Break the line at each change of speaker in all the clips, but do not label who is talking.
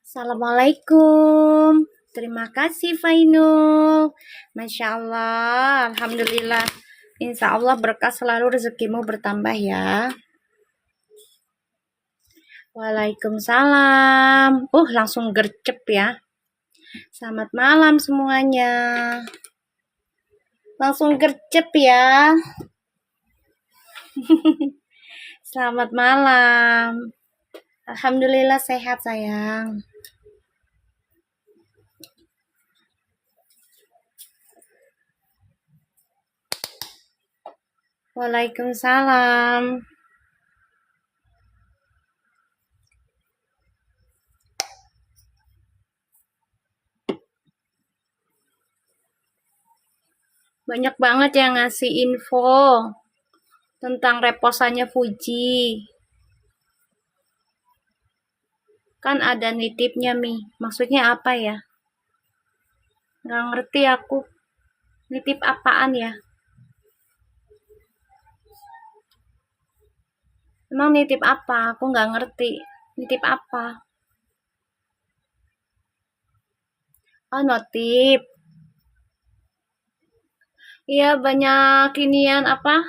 Assalamualaikum. Terima kasih Fainul. Masya Allah. Alhamdulillah. Insya Allah berkah selalu, rezekimu bertambah ya. Waalaikumsalam. Langsung gercep ya. Selamat malam semuanya. Langsung gercep ya. Selamat malam. Alhamdulillah sehat sayang. Waalaikumsalam. Banyak banget yang ngasih info tentang reposannya Fuji. Kan ada nitipnya, Mi. Maksudnya apa ya? Nggak ngerti aku. Nitip apaan ya? Emang nitip apa? Aku nggak ngerti. Nitip apa? Oh, notif. Iya, banyak inian apa?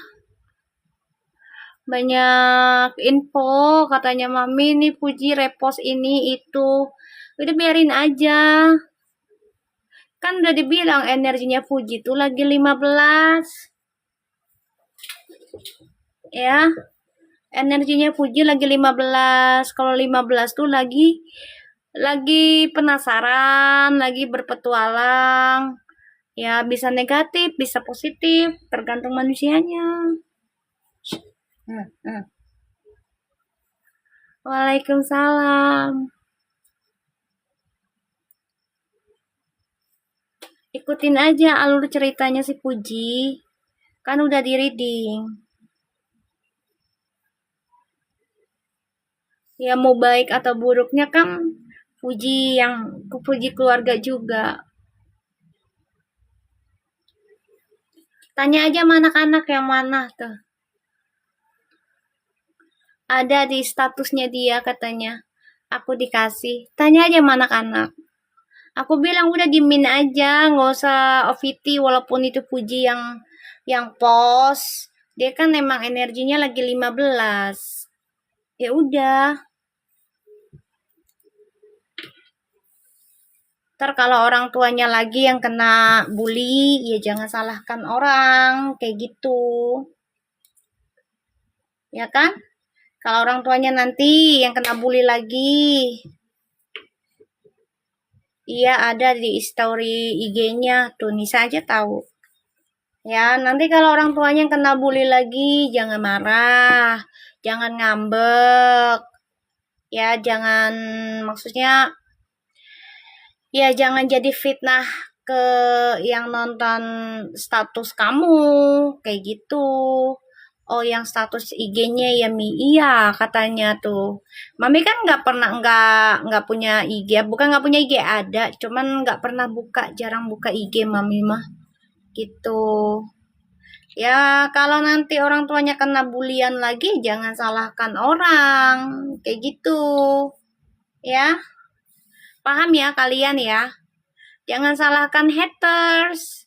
Banyak info katanya Mami nih Puji repost ini itu. Udah biarin aja. Kan udah dibilang energinya Fuji tuh lagi 15. Ya. Energinya Fuji lagi 15. Kalau 15 tuh lagi penasaran, lagi berpetualang. Ya, bisa negatif, bisa positif, tergantung manusianya. Waalaikumsalam. Ikutin aja alur ceritanya si Puji. Kan udah di reading. Ya mau baik atau buruknya kan Puji keluarga juga. Tanya aja sama anak-anak yang mana tuh. Ada di statusnya dia katanya. Aku dikasih. Tanya aja sama anak-anak. Aku bilang udah dimin aja, nggak usah OVT walaupun itu Puji yang post. Dia kan emang energinya lagi 15. Ya udah. Ntar kalau orang tuanya lagi yang kena bully, ya jangan salahkan orang, kayak gitu. Ya kan? Kalau orang tuanya nanti yang kena bully lagi. Iya, ada di story IG-nya. Tuh, Nisa aja tahu. Ya, nanti kalau orang tuanya yang kena bully lagi, jangan marah. Jangan ngambek. Ya, maksudnya, ya jangan jadi fitnah ke yang nonton status kamu. Kayak gitu. Oh, yang status IG-nya ya Mi, iya katanya tuh. Mami kan nggak punya IG, bukan nggak punya IG ada, cuman nggak pernah jarang buka IG Mami mah, gitu. Ya kalau nanti orang tuanya kena bulian lagi, jangan salahkan orang, kayak gitu, ya. Paham ya kalian ya? Jangan salahkan haters.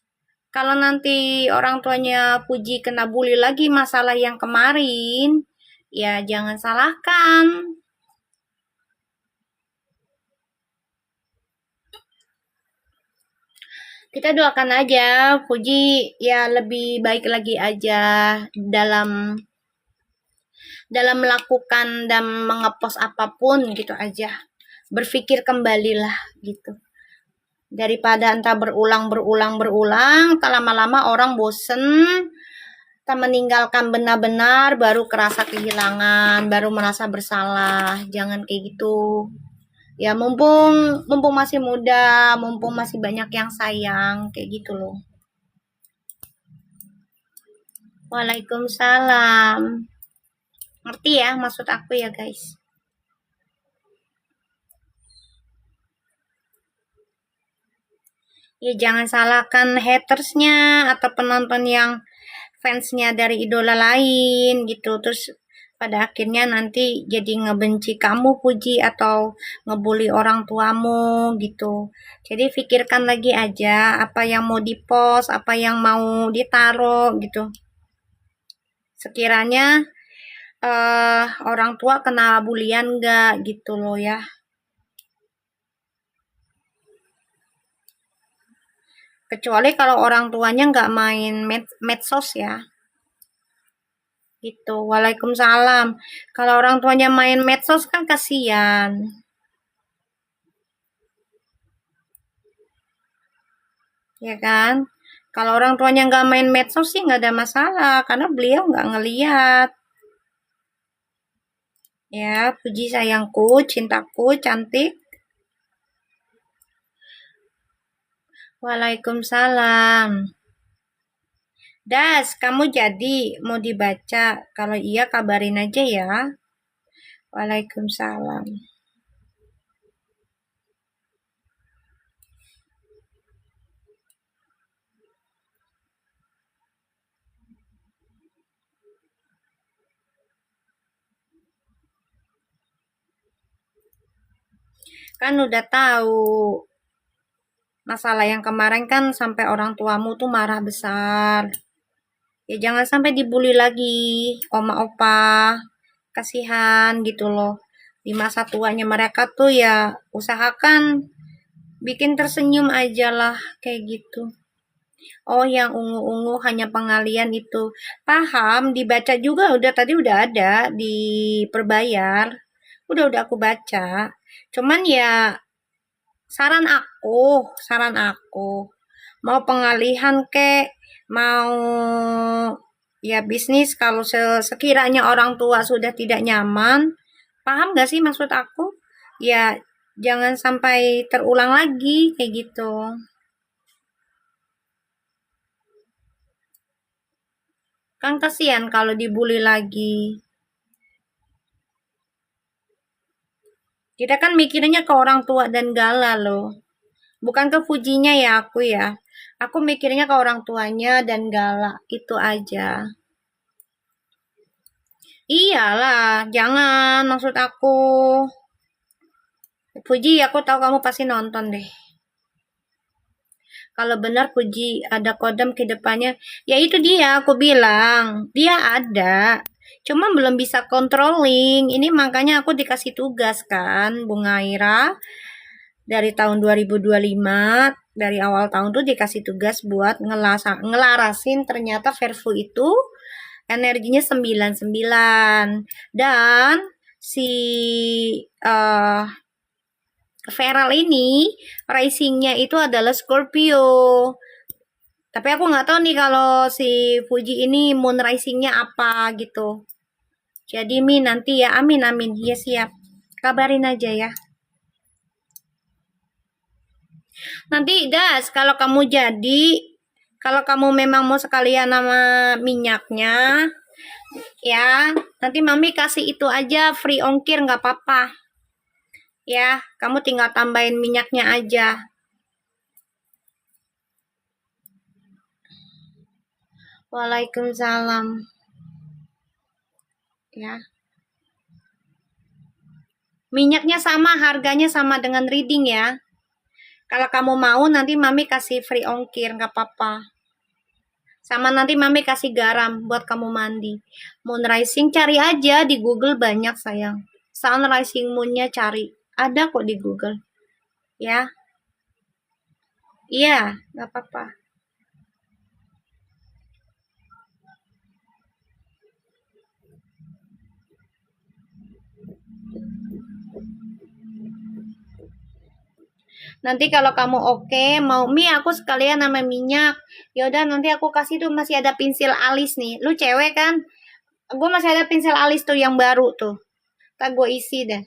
Kalau nanti orang tuanya Puji kena bully lagi masalah yang kemarin, ya jangan salahkan. Kita doakan aja Puji ya lebih baik lagi aja dalam melakukan dan mengepost apapun gitu aja. Berpikir kembalilah gitu. Daripada entah berulang, tak lama-lama orang bosen, kita meninggalkan benar-benar baru kerasa kehilangan, baru merasa bersalah. Jangan kayak gitu. Ya mumpung masih muda, mumpung masih banyak yang sayang, kayak gitu loh. Waalaikumsalam. Ngerti ya maksud aku ya, guys? Ya jangan salahkan hatersnya atau penonton yang fansnya dari idola lain gitu, terus pada akhirnya nanti jadi ngebenci kamu Puji atau ngebully orang tuamu gitu. Jadi pikirkan lagi aja apa yang mau dipost, apa yang mau ditaruh gitu. Sekiranya orang tua kena bulian enggak gitu loh ya. Kecuali kalau orang tuanya nggak main medsos ya. Gitu. Waalaikumsalam. Kalau orang tuanya main medsos kan kasihan. Ya kan? Kalau orang tuanya nggak main medsos sih nggak ada masalah. Karena beliau nggak ngeliat. Ya, Puji sayangku, cintaku, cantik. Waalaikumsalam. Das, kamu jadi mau dibaca? Kalau iya kabarin aja ya. Waalaikumsalam. Kan udah tahu masalah yang kemarin kan sampai orang tuamu tuh marah besar. Ya jangan sampai dibully lagi, oma opa. Kasihan gitu loh. Di masa tuanya mereka tuh ya usahakan bikin tersenyum aja lah kayak gitu. Oh, yang ungu-ungu hanya pengalian itu. Paham, dibaca juga udah tadi udah ada di Perbayar. Udah aku baca. Cuman ya saran aku mau pengalihan kek, mau ya bisnis kalau sekiranya orang tua sudah tidak nyaman, paham gak sih maksud aku? Ya jangan sampai terulang lagi kayak gitu. Kan kasihan kalau dibully lagi. Kita kan mikirnya ke orang tua dan Gala loh. Bukan ke Fujinya ya aku ya. Aku mikirnya ke orang tuanya dan Gala. Itu aja. Iyalah, jangan maksud aku. Puji, aku tahu kamu pasti nonton deh. Kalau benar Puji ada kodam ke depannya, ya itu dia aku bilang. Dia ada. Cuma belum bisa controlling. Ini makanya aku dikasih tugas kan, Bunga Ira. Dari tahun 2025, dari awal tahun tuh dikasih tugas buat ngelarasin ternyata Verfu itu energinya 99. Dan si uh, Feral ini risingnya itu adalah Scorpio. Tapi aku nggak tahu nih kalau si Fuji ini moon risingnya apa gitu. Jadi Mi nanti ya, amin amin. Ya siap. Kabarin aja ya. Nanti Das, kalau kamu memang mau sekalian nama minyaknya, ya nanti Mami kasih itu aja free ongkir nggak apa-apa. Ya, kamu tinggal tambahin minyaknya aja. Waalaikumsalam. Ya. Minyaknya sama, harganya sama dengan reading ya. Kalau kamu mau nanti Mami kasih free ongkir, nggak apa-apa. Sama nanti Mami kasih garam buat kamu mandi. Moon rising cari aja di Google banyak sayang. Sun rising moonnya cari. Ada kok di Google. Ya. Iya, nggak apa-apa. Nanti kalau kamu oke, mau mie aku sekalian sama minyak. Yaudah nanti aku kasih tuh masih ada pensil alis nih. Lu cewek kan? Gue masih ada pensil alis tuh yang baru tuh. Tak gue isi deh.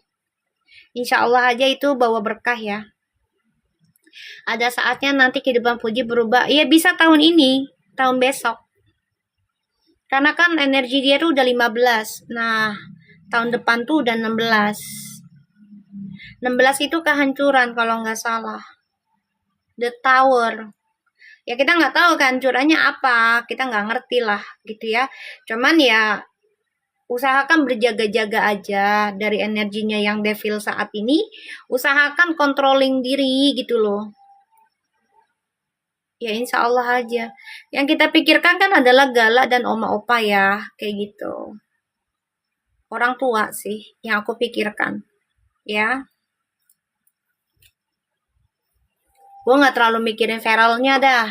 Insya Allah aja itu bawa berkah ya. Ada saatnya nanti kehidupan Puji berubah. Iya bisa tahun ini, tahun besok. Karena kan energi dia tuh udah 15. Nah, tahun depan tuh udah 16. 16 itu kehancuran kalau nggak salah. The Tower. Ya kita nggak tahu kehancurannya apa, kita nggak ngerti lah gitu ya. Cuman ya usahakan berjaga-jaga aja dari energinya yang devil saat ini. Usahakan controlling diri gitu loh. Ya insya Allah aja. Yang kita pikirkan kan adalah Gala dan Oma Opa ya, kayak gitu. Orang tua sih yang aku pikirkan, ya. Gue nggak terlalu mikirin viralnya dah.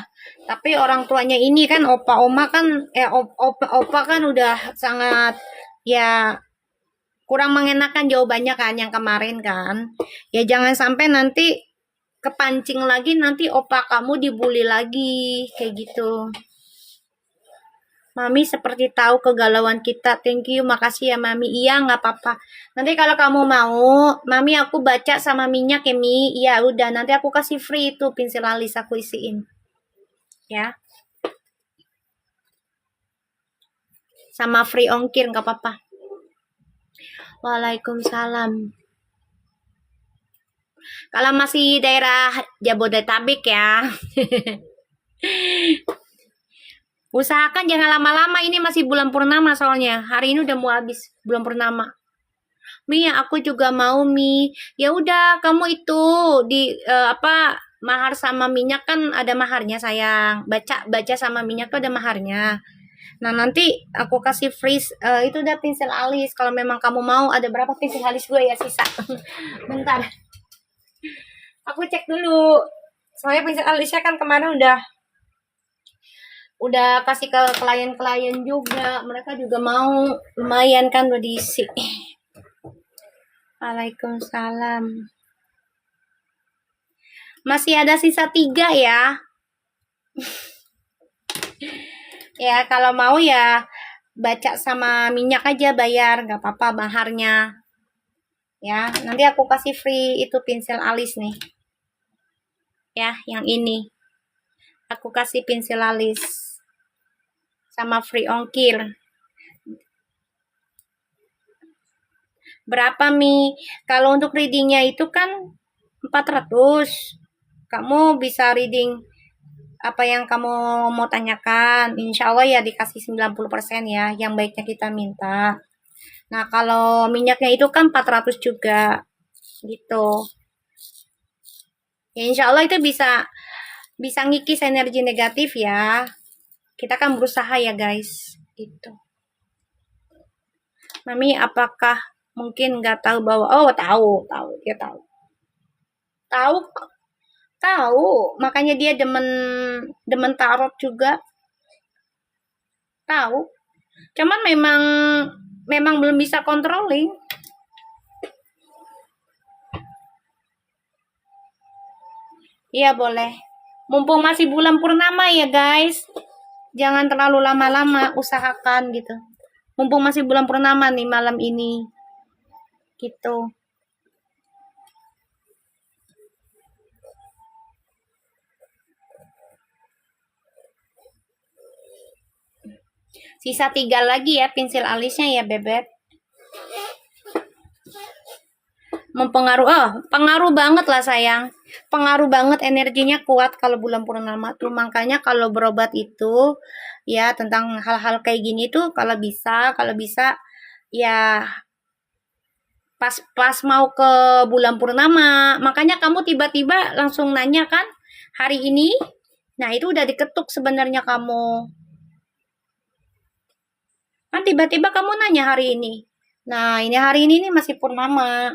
Tapi orang tuanya ini kan opa oma kan, opa opa kan udah sangat ya kurang mengenakan jawabannya kan yang kemarin kan. Ya jangan sampai nanti kepancing lagi nanti opa kamu dibully lagi kayak gitu. Mami seperti tahu kegalauan kita. Thank you, makasih ya Mami. Iya, nggak apa-apa. Nanti kalau kamu mau, Mami aku baca sama minyak ya Mi. Iya, udah. Nanti aku kasih free itu pensil alis aku isiin. Ya. Sama free ongkir, nggak apa-apa. Waalaikumsalam. Kalau masih daerah Jabodetabek ya. Usahakan jangan lama-lama, ini masih bulan purnama soalnya. Hari ini udah mau habis bulan purnama. Mi, aku juga mau Mi. Ya udah, kamu itu di mahar sama minyak kan ada maharnya sayang. Baca sama minyak tuh ada maharnya. Nah, nanti aku kasih free itu udah pensil alis. Kalau memang kamu mau, ada berapa pensil alis gue ya sisa. Bentar. Aku cek dulu. Soalnya pensil alisnya kan kemarin udah kasih ke klien-klien juga, mereka juga mau, lumayan kan udah diisi. Waalaikumsalam. Masih ada sisa 3 ya. Ya kalau mau ya baca sama minyak aja bayar, nggak apa-apa maharnya. Ya nanti aku kasih free itu pensil alis nih. Ya yang ini. Aku kasih pensil alis sama free ongkir. Berapa Mi? Kalau untuk readingnya itu kan 400. Kamu bisa reading apa yang kamu mau tanyakan. Insya Allah ya dikasih 90% ya. Yang baiknya kita minta. Nah kalau minyaknya itu kan 400 juga. Gitu. Ya insya Allah itu bisa ngikis energi negatif ya. Kita kan berusaha ya guys. Gitu. Mami apakah mungkin nggak tahu bahwa tahu dia tahu makanya dia demen tarot juga tahu, cuman memang belum bisa controlling. Iya boleh, mumpung masih bulan purnama ya guys, jangan terlalu lama-lama, usahakan gitu, mumpung masih bulan purnama nih malam ini gitu. Sisa 3 lagi ya pensil alisnya ya bebek. Pengaruh banget lah sayang. Pengaruh banget, energinya kuat kalau bulan purnama tuh. Makanya kalau berobat itu ya tentang hal-hal kayak gini tuh kalau bisa ya pas mau ke bulan purnama. Makanya kamu tiba-tiba langsung nanya kan hari ini. Nah, itu udah diketuk sebenarnya kamu. Kan tiba-tiba kamu nanya hari ini. Nah, ini hari ini nih masih purnama.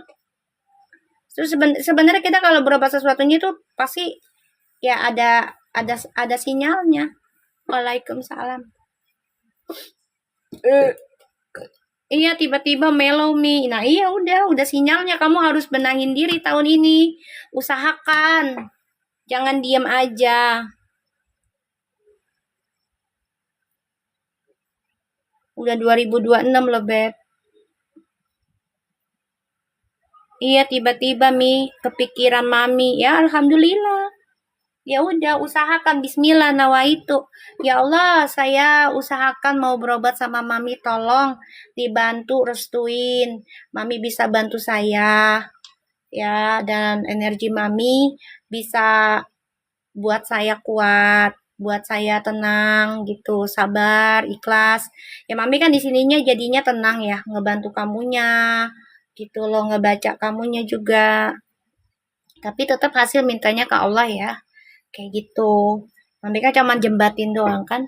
Terus sebenarnya kita kalau berobat sesuatunya itu pasti ya ada sinyalnya. Waalaikumsalam. Iya, tiba-tiba mellow Mi. Nah, iya udah sinyalnya kamu harus benahin diri tahun ini. Usahakan. Jangan diam aja. Udah 2026 loh, Beb. Iya, tiba-tiba Mi kepikiran Mami. Ya, alhamdulillah. Ya udah, usahakan bismillah nawaitu. Ya Allah, saya usahakan mau berobat sama Mami, tolong dibantu restuin. Mami bisa bantu saya. Ya, dan energi Mami bisa buat saya kuat, buat saya tenang gitu, sabar, ikhlas. Ya Mami kan di sininya jadinya tenang ya, ngebantu kamunya gitu loh, ngebaca kamunya juga. Tapi tetap hasil mintanya ke Allah ya. Kayak gitu. Mami kan cuma jembatin doang kan.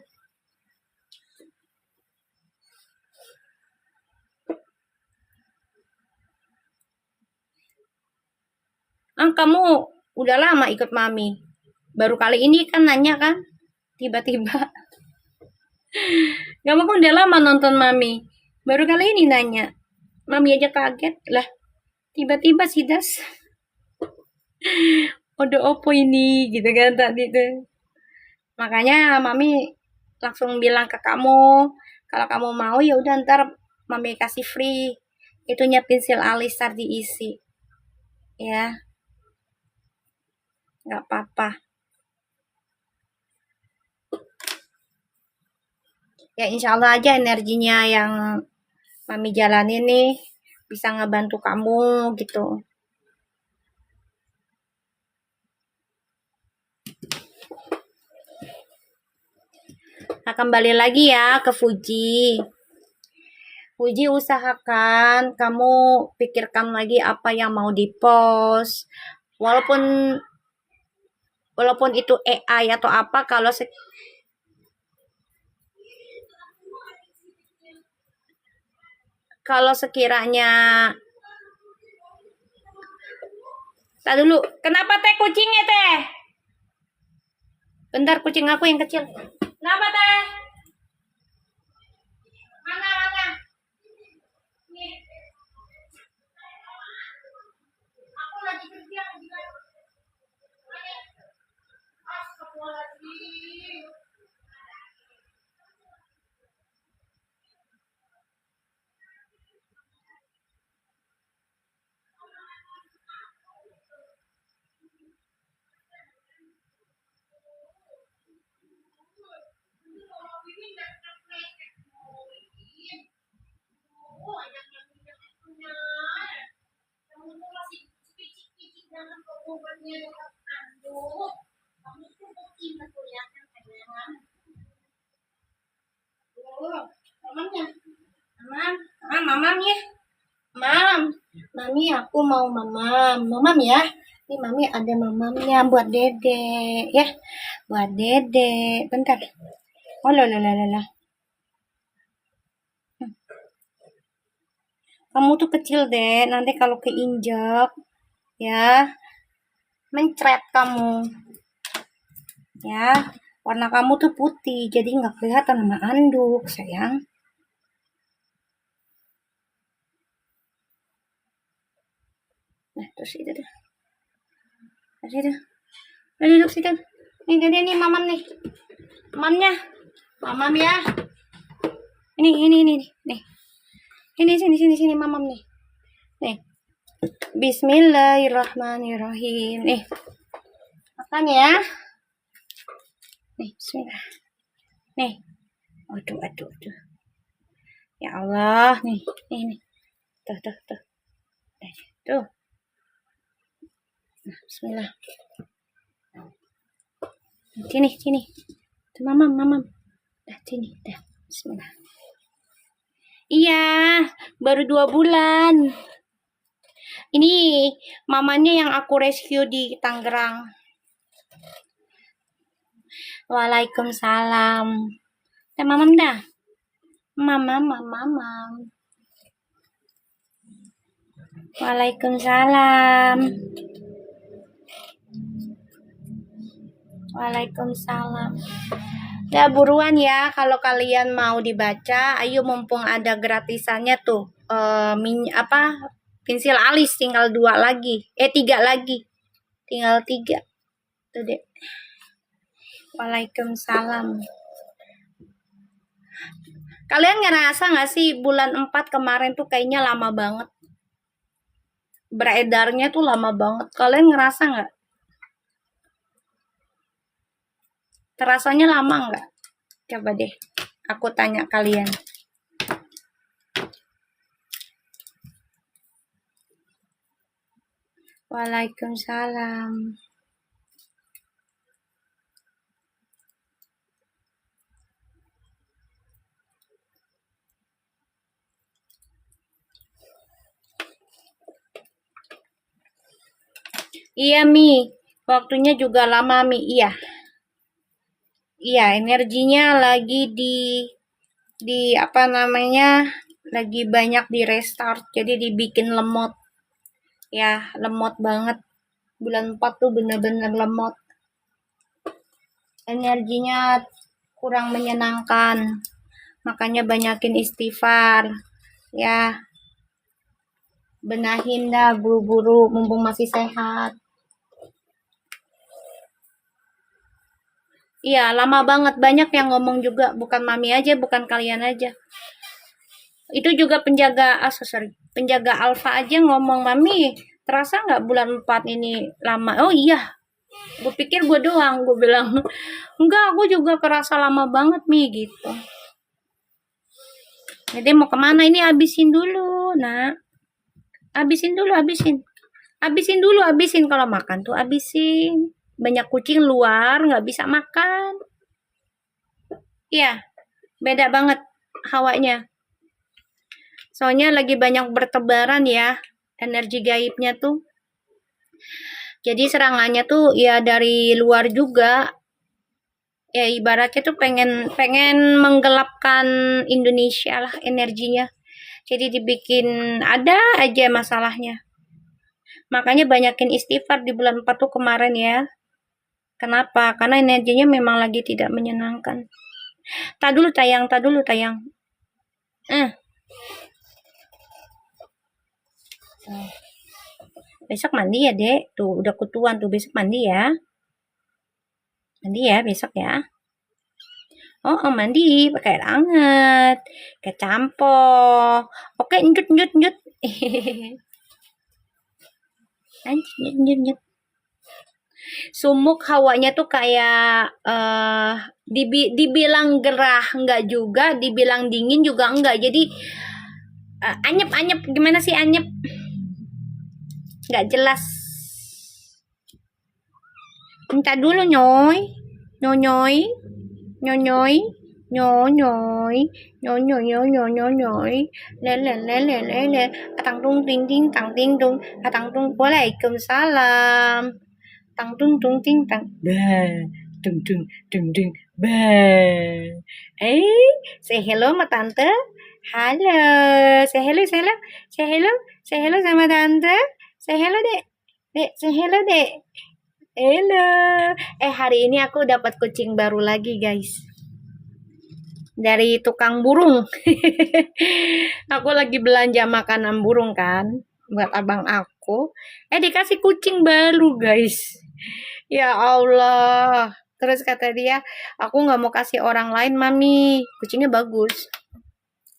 Kamu udah lama ikut Mami. Baru kali ini kan nanya kan? Tiba-tiba. Kamu kan udah lama nonton Mami. Baru kali ini nanya. Mami aja kaget. Lah, tiba-tiba sih Das. Udah opo ini gitu kan tadi tuh. Makanya Mami langsung bilang ke kamu, kalau kamu mau ya udah ntar Mami kasih free. Itunya pensil alisar diisi. Ya, nggak apa-apa. Ya insya Allah aja energinya yang Mami jalani nih bisa ngebantu kamu gitu. Nah, kembali lagi ya ke Fuji. Fuji usahakan kamu pikirkan lagi apa yang mau dipost. Walaupun itu AI atau apa, kalau sekiranya tak dulu, kenapa teh kucingnya teh? Bentar, kucing aku yang kecil. Kenapa teh? Mana? Nih, aku lagi kerja. Astagfirullahaladzim. Mamamnya, mamam ya, mam, mami aku mau mamam ya. Ini mami ada mamamnya buat dede ya, buat dede. Bentar. Oh lah. Kamu tuh kecil deh, nanti kalau keinjak ya mencret kamu ya. Warna kamu tuh putih, jadi nggak kelihatan sama anduk sayang. Nah terus itu tuh, terus itu, duduk situ. Nih mamam nih, mamamnya, mamam ya. Ini nih. Sini mamam nih. Nih. Bismillahirrahmanirrahim. Nih. Makan ya. Nih, bismillah. Nih. Aduh. Ya Allah, nih. Tuh. Tuh. Nah, bismillah. Sini. Tuh mamam. Dah, sini. Dah, bismillah. Iya, baru 2 bulan. Ini mamanya yang aku rescue di Tangerang. Waalaikumsalam. Mamam dah. Mamam. Waalaikumsalam. Ya buruan ya kalau kalian mau dibaca, ayo mumpung ada gratisannya tuh. Pensil alis tinggal 2 lagi. 3 lagi. Tinggal 3. Tuh deh. Waalaikumsalam. Kalian ngerasa nggak sih bulan 4 kemarin tuh kayaknya lama banget? Beredarnya tuh lama banget. Kalian ngerasa nggak? Terasanya lama nggak? Coba deh, aku tanya kalian. Waalaikumsalam. Iya, Mi. Waktunya juga lama, Mi. Iya. Iya, energinya lagi apa namanya? Lagi banyak di restart. Jadi dibikin lemot. Ya, lemot banget. Bulan 4 tuh bener-bener lemot. Energinya kurang menyenangkan. Makanya banyakin istighfar. Ya, benahin dah buru-buru mumpung masih sehat. Iya, lama banget. Banyak yang ngomong juga. Bukan Mami aja, bukan kalian aja. Itu juga penjaga Alfa aja ngomong, Mami, terasa nggak bulan 4 ini lama? Oh iya, gue pikir gue doang. Gue bilang, enggak, aku juga kerasa lama banget, Mi, gitu. Jadi mau kemana ini? Habisin dulu, nak. Habisin dulu, habisin. Habisin dulu, habisin. Kalau makan tuh habisin. Banyak kucing luar, nggak bisa makan. Iya, beda banget hawanya. Soalnya lagi banyak bertebaran ya, energi gaibnya tuh. Jadi serangannya tuh ya dari luar juga. Ya ibaratnya tuh pengen menggelapkan Indonesia lah energinya. Jadi dibikin ada aja masalahnya. Makanya banyakin istighfar di bulan 4 tuh kemarin ya. Kenapa? Karena energinya memang lagi tidak menyenangkan. Tak dulu tayang. Besok mandi ya, Dek. Tuh udah kutuan tuh, besok mandi ya. Mandi ya besok ya. Oh, mandi pakai air hangat. Kayak campo. Oke, njut. Njut. Sumuk hawanya tuh kayak dibilang gerah enggak juga, dibilang dingin juga enggak. Jadi anyep gimana sih anyep? Enggak jelas. Minta dulu nyoy. Nyonyoy. Le. Tang tung ting ting tang ting tung. Tang tung. Waalaikumsalam. Tang tung tung ting tang. Bah. Tung. Bah. Say hello sama tante. Halo. Say hello. Say hello sama tante. Say hello, Dek. Dek, say hello, Dek. Halo. Hari ini aku dapat kucing baru lagi, guys. Dari tukang burung. Aku lagi belanja makanan burung kan buat abang aku. Dikasih kucing baru, guys. Ya Allah. Terus kata dia, aku nggak mau kasih orang lain, Mami. Kucingnya bagus.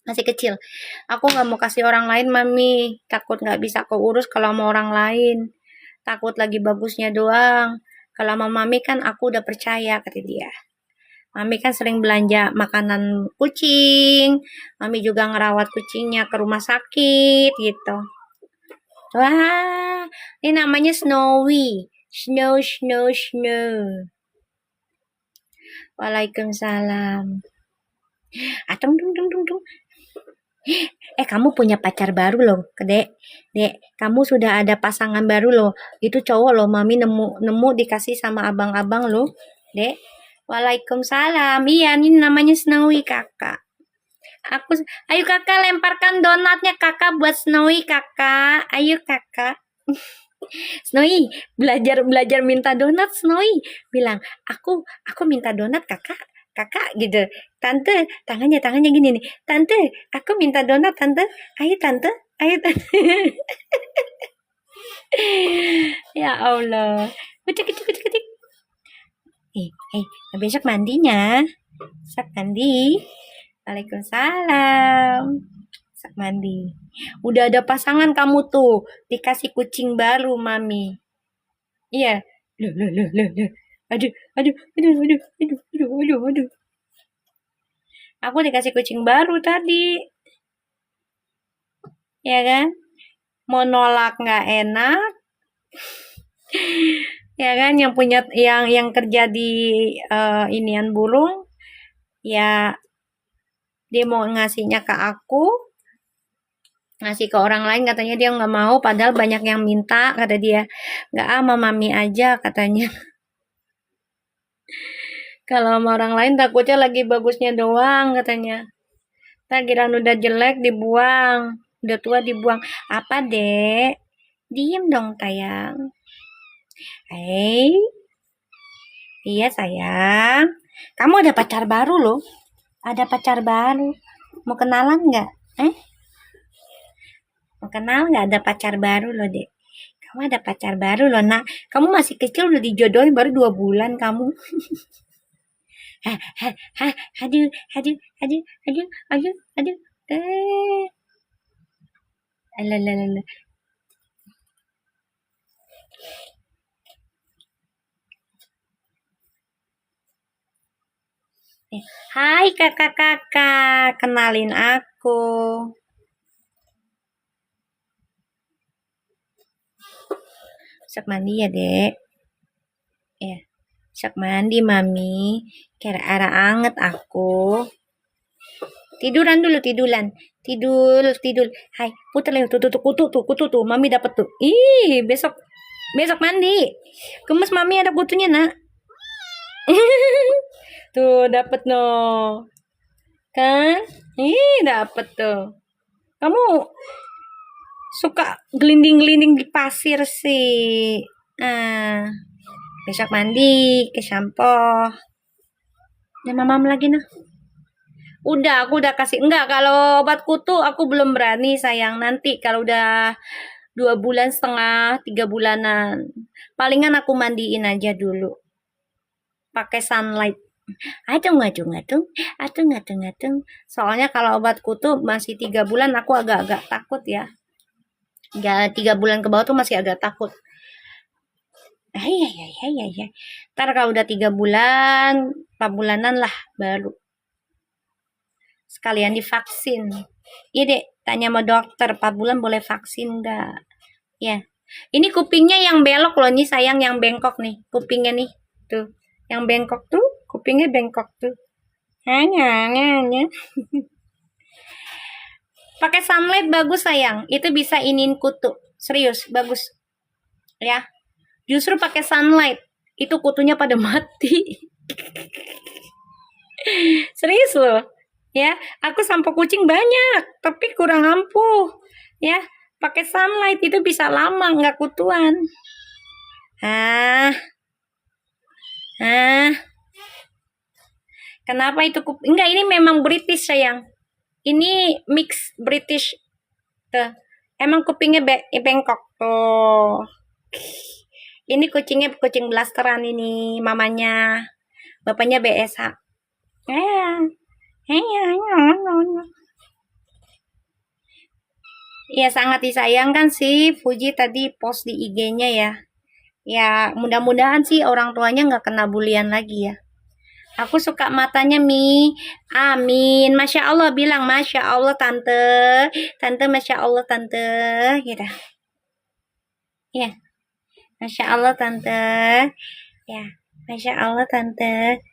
Masih kecil. Aku nggak mau kasih orang lain, Mami. Takut nggak bisa keurus kalau mau orang lain. Takut lagi bagusnya doang. Kalau sama Mami kan aku udah percaya, kata dia. Mami kan sering belanja makanan kucing. Mami juga ngerawat kucingnya ke rumah sakit gitu. Wah, ini namanya Snowy. Snow. Waalaikumsalam. Tung. Kamu punya pacar baru loh, Dek. Kamu sudah ada pasangan baru loh. Itu cowok loh, Mami nemu dikasih sama abang-abang loh, Dek. Waalaikumsalam. Iya, ini namanya Snowy, Kakak. Ayo Kakak lemparkan donatnya Kakak buat Snowy, Kakak. Ayo Kakak. Snowy, belajar minta donat, Snowy. Bilang, aku minta donat, Kakak. kakak gitu. Tante, tangannya gini nih. Tante, aku minta donat tante. Ayo tante, ayo tante. Ya Allah. Kucik, kucik, kucik, kucik. Besok mandinya. Besok mandi. Waalaikumsalam. Besok mandi. Udah ada pasangan kamu tuh. Dikasih kucing baru, Mami. Iya. Loh. Aduh, aduh, aduh, aduh, aduh, aduh, aduh, aduh. Aku dikasih kucing baru tadi. Ya kan? Mau nolak nggak enak. Ya kan, yang punya yang kerja di inian burung, ya dia mau ngasihnya ke aku, ngasih ke orang lain, katanya dia nggak mau, padahal banyak yang minta, kata dia. Nggak, sama mami aja katanya. Kalau sama orang lain takutnya lagi bagusnya doang katanya. Ntar kirain udah jelek dibuang, udah tua dibuang. Apa dek? Diem dong sayang. Iya sayang. Kamu ada pacar baru loh. Ada pacar baru. Mau kenalan nggak? Mau kenal nggak? Ada pacar baru loh dek. Kamu ada pacar baru loh nak. Kamu masih kecil udah dijodohin baru 2 bulan kamu. Aduh, aduh, aduh, aduh, aduh, aduh. Alah. Hai kakak-kakak, kenalin aku. Besok mandi ya dek. Ya, besok mandi mami. Kira arah anget aku. Tiduran dulu, tidur. Hai, putar lewat kutu tuh. Mami dapat tuh. Ih, besok mandi. Gemes mami ada kutunya nak. Tuh dapat no. Kan? Ih, dapat tuh. Kamu suka gelinding-gelinding di pasir sih. Besok mandi, ke shampoo. Dan mamam lagi nah. Udah, aku udah kasih. Enggak, kalau obat kutu aku belum berani sayang. Nanti kalau udah 2 bulan setengah, 3 bulanan. Palingan aku mandiin aja dulu. Pakai sunlight. Atung. Soalnya kalau obat kutu masih 3 bulan aku agak-agak takut ya. 3 bulan ke bawah tuh masih agak takut. Ya. Ntar kalau udah 3 bulan, 4 bulanan lah baru. Sekalian divaksin. Iya dek, tanya sama dokter 4 bulan boleh vaksin nggak? Ya. Ini kupingnya yang belok loh nih sayang, yang bengkok nih. Kupingnya nih. Tuh. Yang bengkok tuh, kupingnya bengkok tuh. Hanya. Pakai sunlight bagus sayang. Itu bisa iniin kutu. Serius, bagus. Ya. Justru pakai sunlight. Itu kutunya pada mati. Serius loh. Ya, aku sampo kucing banyak, tapi kurang ampuh. Ya, pakai sunlight itu bisa lama nggak kutuan. Kenapa itu enggak, ini memang British sayang. Ini mix British. Tuh. Emang kupingnya bengkok tuh. Ini kucingnya kucing blasteran ini mamanya. Bapaknya BSH. Ya sangat disayangkan sih Fuji tadi post di IG-nya ya. Ya mudah-mudahan sih orang tuanya nggak kena bulian lagi ya. Aku suka matanya Mi. Amin. Masya Allah bilang Masya Allah tante. Tante Masya Allah tante. Gitu. Ya. Masya Allah tante. Ya. Masya Allah tante.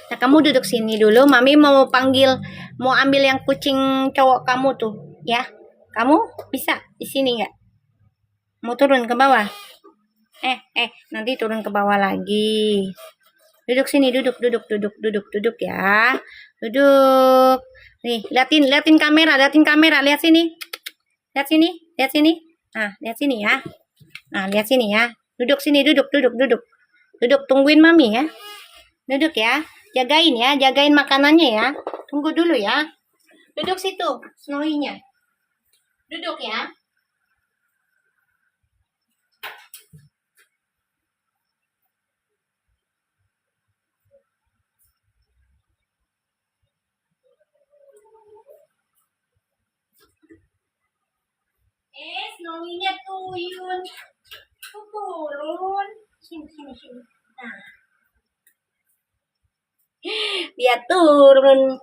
Nah, kamu duduk sini dulu. Mami mau ambil yang kucing cowok kamu tuh, ya. Kamu bisa di sini nggak? Mau turun ke bawah? Nanti turun ke bawah lagi. Duduk sini, duduk ya. Duduk. Nih, liatin kamera, lihat sini. Lihat sini. Nah, lihat sini ya. Nah, lihat sini ya. Duduk sini, duduk. Duduk, tungguin Mami ya. Duduk ya. Jagain ya, jagain makanannya ya. Tunggu dulu ya. Duduk situ, Snowy-nya. Duduk ya. Snowy-nya tuyul. Tuh turun. Sini, sini, sini. Nah, dia turun.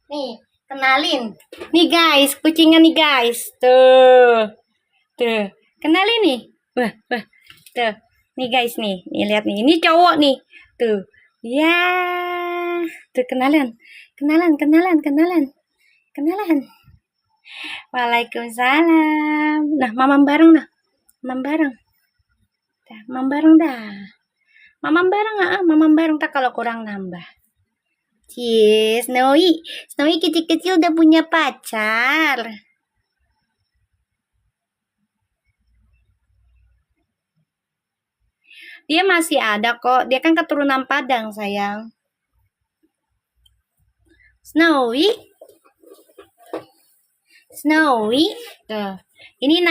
Nih, kenalin. Nih guys, kucingnya nih guys. Tuh. Tuh. Kenalin nih. Wah, wah. Tuh. Nih guys nih. Nih lihat nih. Ini cowok nih. Tuh. Ya. Tuh kenalan. Kenalan, kenalan, kenalan. Kenalan. Waalaikumsalam. Nah, mamam bareng nah. Mamam bareng. Dah, mamam bareng dah. Mamam bareng ah, mamam bareng tak kalau kurang nambah. Cie, Snowy. Snowy kecil-kecil udah punya pacar. Dia masih ada kok. Dia kan keturunan Padang, sayang. Snowy. Snowy. Tuh. Ini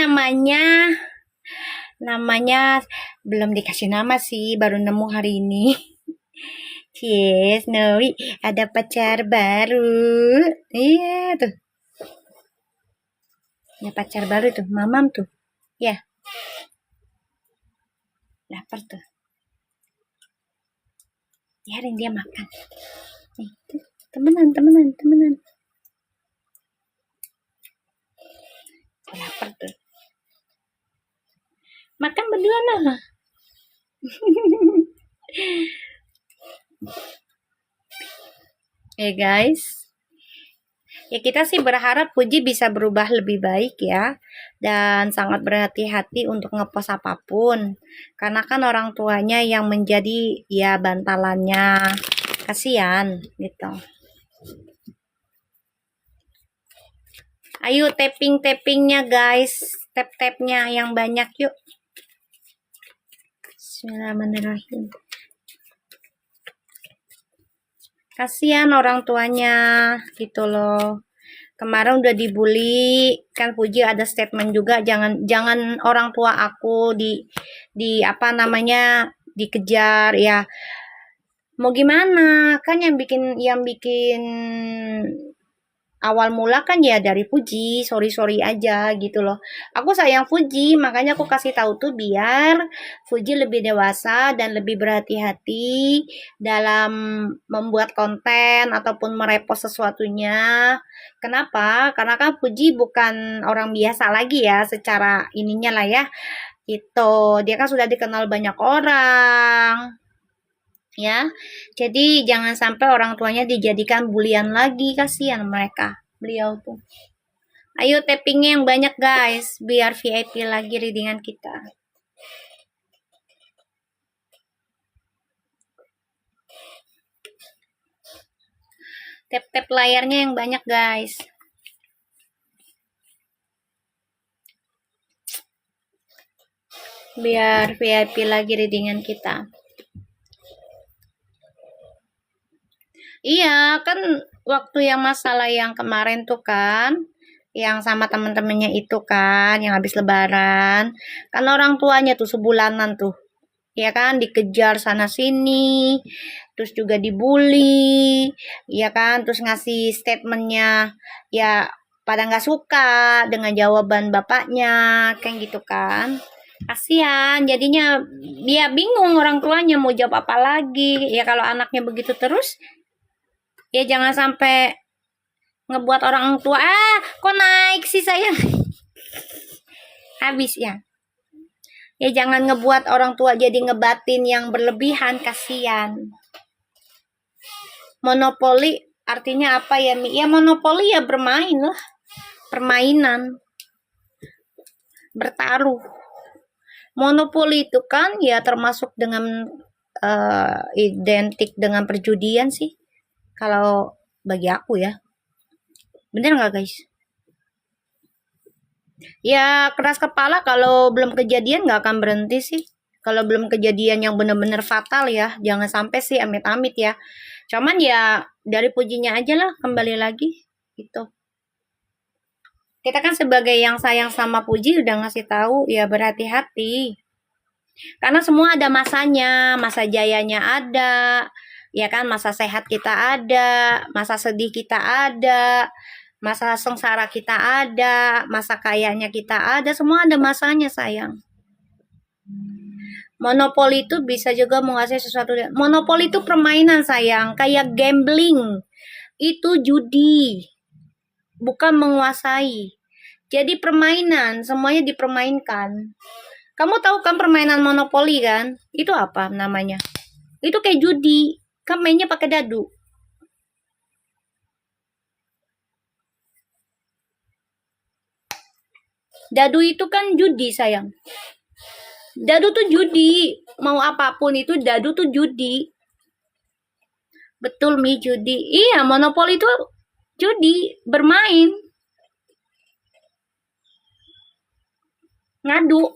namanya belum dikasih nama sih, baru nemu hari ini. Cie, Snowy ada pacar baru. Iya tuh. Ya pacar baru tuh, mamam tuh. Ya. Lapar tuh. Biarin dia makan. Nih, tuh. Temenan, temenan, temenan. Lapar tuh. Makan berdua nah. Guys. Ya kita sih berharap Puji bisa berubah lebih baik ya. Dan sangat berhati-hati untuk ngepost apapun. Karena kan orang tuanya yang menjadi ya bantalannya. Kasihan gitu. Ayo tapping-tappingnya guys. Tap-tapnya yang banyak yuk. Bismillahirrahmanirrahim. Kasihan orang tuanya gitu loh. Kemarin udah dibully, kan Puji ada statement juga, jangan orang tua aku di apa namanya dikejar ya. Mau gimana? Kan yang bikin awal mula kan ya dari Puji, sorry aja gitu loh. Aku sayang Puji, makanya aku kasih tahu tuh biar Puji lebih dewasa dan lebih berhati-hati dalam membuat konten ataupun merepost sesuatunya. Kenapa? Karena kan Puji bukan orang biasa lagi ya secara ininya lah ya. Gitu. Dia kan sudah dikenal banyak orang. Ya, jadi jangan sampai orang tuanya dijadikan bulian lagi, kasihan mereka. Beliau tuh. Ayo tappingnya yang banyak guys, biar VIP lagi readingan kita. Tap-tap layarnya yang banyak guys. Biar VIP lagi readingan kita. Iya, kan waktu yang masalah yang kemarin tuh kan, yang sama temen-temennya itu kan, yang habis lebaran, kan orang tuanya tuh sebulanan tuh, ya kan, dikejar sana sini, terus juga dibully, ya kan, terus ngasih statementnya, ya pada nggak suka dengan jawaban bapaknya, kan gitu kan. Kasihan, jadinya dia bingung orang tuanya mau jawab apa lagi. Ya kalau anaknya begitu terus, ya jangan sampai ngebuat orang tua kok naik sih sayang. Habis ya. Ya jangan ngebuat orang tua jadi ngebatin yang berlebihan, kasihan. Monopoli artinya apa ya Mi? Ya monopoli ya bermain lah. Permainan. Bertaruh. Monopoli itu kan ya termasuk dengan identik dengan perjudian sih. Kalau bagi aku ya. Bener nggak guys? Ya keras kepala kalau belum kejadian nggak akan berhenti sih. Kalau belum kejadian yang benar-benar fatal ya, jangan sampai sih amit-amit ya. Cuman ya dari pujinya aja lah, kembali lagi gitu. Kita kan sebagai yang sayang sama Puji udah ngasih tahu ya berhati-hati. Karena semua ada masanya, masa jayanya ada, ya kan, masa sehat kita ada, masa sedih kita ada, masa sengsara kita ada, masa kayanya kita ada, semua ada masanya sayang. Monopoli itu bisa juga menguasai sesuatu. Monopoli itu permainan sayang, kayak gambling. Itu judi, bukan menguasai. Jadi permainan, semuanya dipermainkan. Kamu tahu kan permainan monopoli kan? Itu apa namanya? Itu kayak judi, kan mainnya pakai dadu. Dadu itu kan judi sayang. Dadu tuh judi, mau apapun itu dadu tuh judi. Betul Mi, judi. Iya, monopoli itu judi, bermain. Ngadu.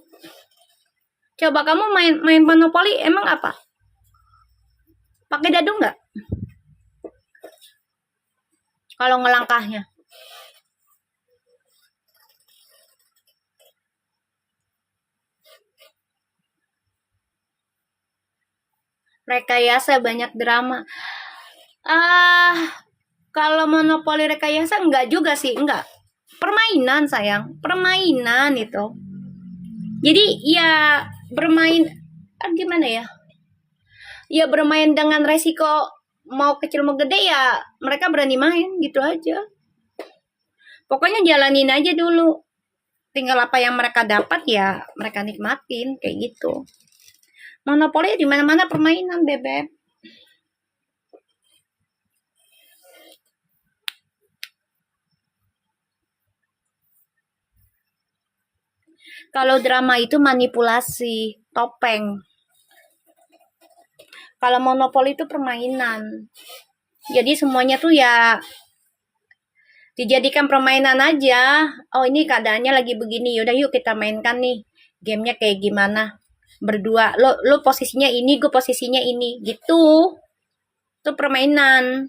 Coba kamu main monopoli emang apa? Pakai dadu nggak? Kalau ngelangkahnya. Rekayasa banyak drama. Kalau monopoli rekayasa enggak juga sih, enggak. Permainan sayang, permainan itu. Jadi ya bermain gimana ya? Ya bermain dengan resiko mau kecil mau gede ya mereka berani main gitu aja. Pokoknya jalanin aja dulu. Tinggal apa yang mereka dapat ya mereka nikmatin kayak gitu. Monopoli di mana-mana permainan, bebek. Kalau drama itu manipulasi, topeng. Kalau monopoli itu permainan. Jadi semuanya tuh ya dijadikan permainan aja. Oh ini keadaannya lagi begini, yaudah yuk kita mainkan nih. Gamenya kayak gimana? Berdua, lo posisinya ini, gue posisinya ini, gitu. Itu permainan.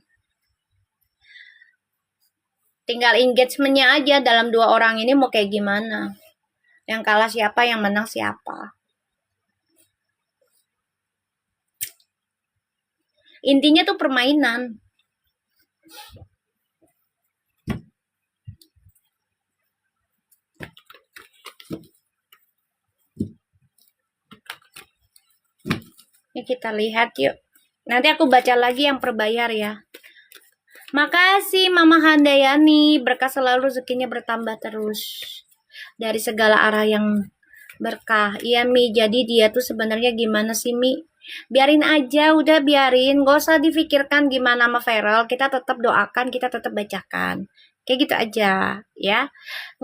Tinggal engagementnya aja dalam dua orang ini mau kayak gimana. Yang kalah siapa, yang menang siapa. Intinya tuh permainan. Ini kita lihat yuk. Nanti aku baca lagi yang perbayar ya. Makasih Mama Handayani, berkah selalu, rezekinya bertambah terus. Dari segala arah yang berkah. Iya Mi, jadi dia tuh sebenarnya gimana sih Mi? Biarin aja, udah biarin. Gak usah difikirkan gimana sama Feral. Kita tetap doakan, kita tetap bacakan. Kayak gitu aja, ya.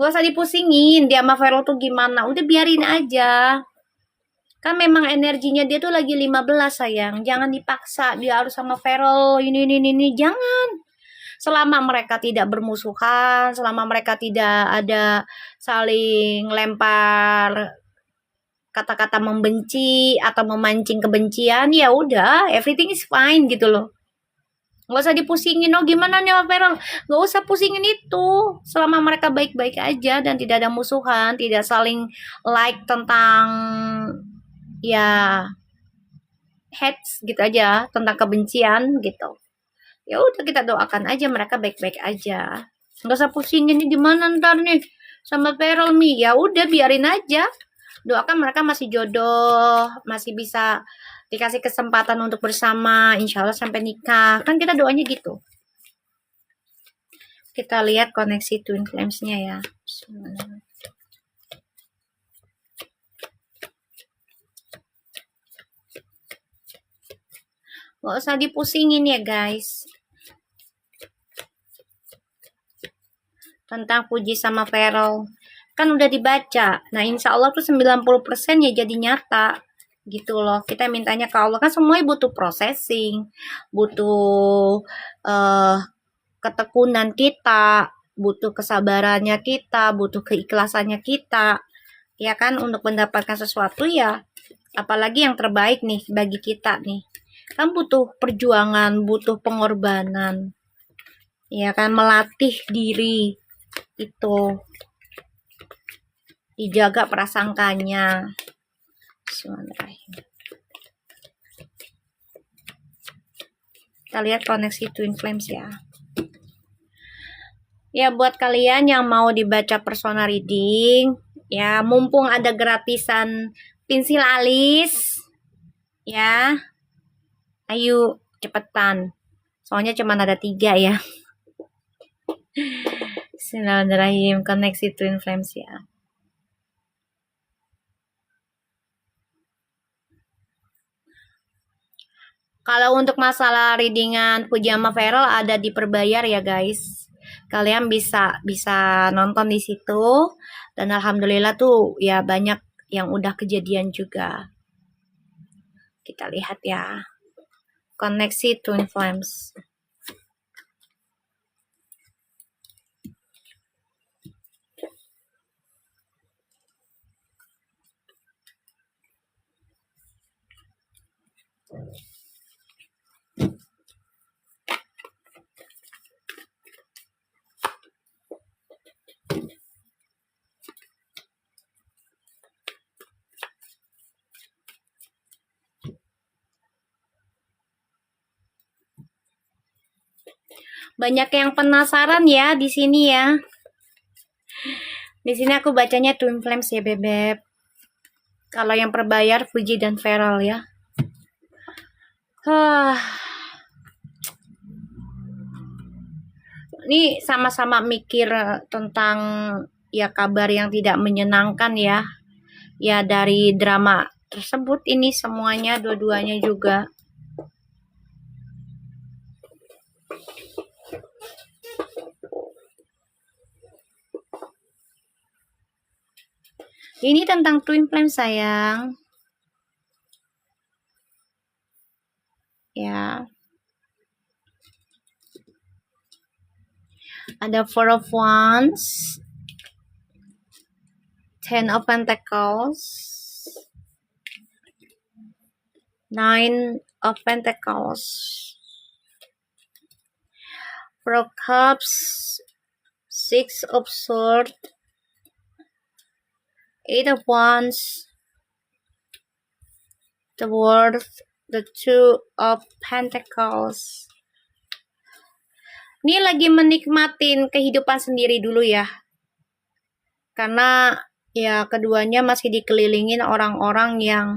Gak usah dipusingin dia sama Feral tuh gimana. Udah biarin aja. Kan memang energinya dia tuh lagi 15 sayang. Jangan dipaksa dia harus sama Feral ini. Jangan. Selama mereka tidak bermusuhan, selama mereka tidak ada saling lempar kata-kata membenci atau memancing kebencian, ya udah, everything is fine gitu loh. Gak usah dipusingin, oh gimana nih Feral, gak usah pusingin itu. Selama mereka baik-baik aja dan tidak ada musuhan, tidak saling like tentang ya hates gitu aja, tentang kebencian gitu. Ya udah kita doakan aja mereka baik-baik aja. Gak usah pusingin nih gimana ntar nih sama Feral Mi. Ya udah biarin aja. Doakan mereka masih jodoh, masih bisa dikasih kesempatan untuk bersama, insya Allah sampai nikah. Kan kita doanya gitu. Kita lihat koneksi twin flames-nya ya. Gak usah dipusingin ya guys. Tentang Puji sama Feral. Kan udah dibaca. Nah insya Allah tuh 90% ya jadi nyata. Gitu loh. Kita mintanya ke Allah. Kan semuanya butuh processing. Butuh ketekunan kita. Butuh kesabarannya kita. Butuh keikhlasannya kita. Ya kan untuk mendapatkan sesuatu ya apalagi yang terbaik nih bagi kita nih. Kan butuh perjuangan, butuh pengorbanan. Ya kan, melatih diri itu. Dijaga prasangkanya. Bismillahirrahmanirrahim. Kita lihat koneksi Twin Flames ya. Ya, buat kalian yang mau dibaca personal reading, ya mumpung ada gratisan pensil alis, ya, ayo cepetan. Soalnya cuma ada 3 ya. Bismillahirrahmanirrahim, koneksi Twin Flames ya. Kalau untuk masalah readingan Pujama Feral ada di perbayar ya guys. Kalian bisa nonton di situ, dan alhamdulillah tuh ya banyak yang udah kejadian juga. Kita lihat ya. Koneksi Twin Flames. Banyak yang penasaran ya di sini ya. Di sini aku bacanya Twin Flames ya, Bebek. Kalau yang perbayar Fuji dan Feral ya. Ini sama-sama mikir tentang ya kabar yang tidak menyenangkan ya. Ya dari drama tersebut ini semuanya, dua-duanya juga. Ini tentang Twin Flame sayang. Ya. Ada Four of Wands, Ten of Pentacles, Nine of Pentacles, Four of Cups, Six of Swords, Eight of Wands, the World, the Two of Pentacles. Ini lagi menikmatin kehidupan sendiri dulu ya. Karena ya keduanya masih dikelilingin orang-orang yang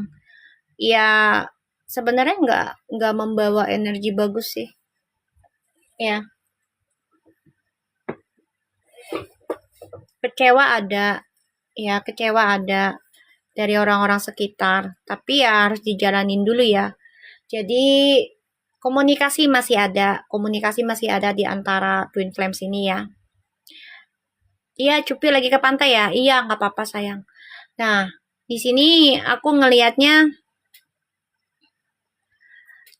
ya sebenarnya nggak membawa energi bagus sih. Ya. Kecewa ada. Ya, kecewa ada dari orang-orang sekitar. Tapi ya harus dijalanin dulu ya. Jadi komunikasi masih ada di antara Twin Flames ini ya. Iya, Cupi lagi ke pantai ya? Iya, nggak apa-apa sayang. Nah, di sini aku ngelihatnya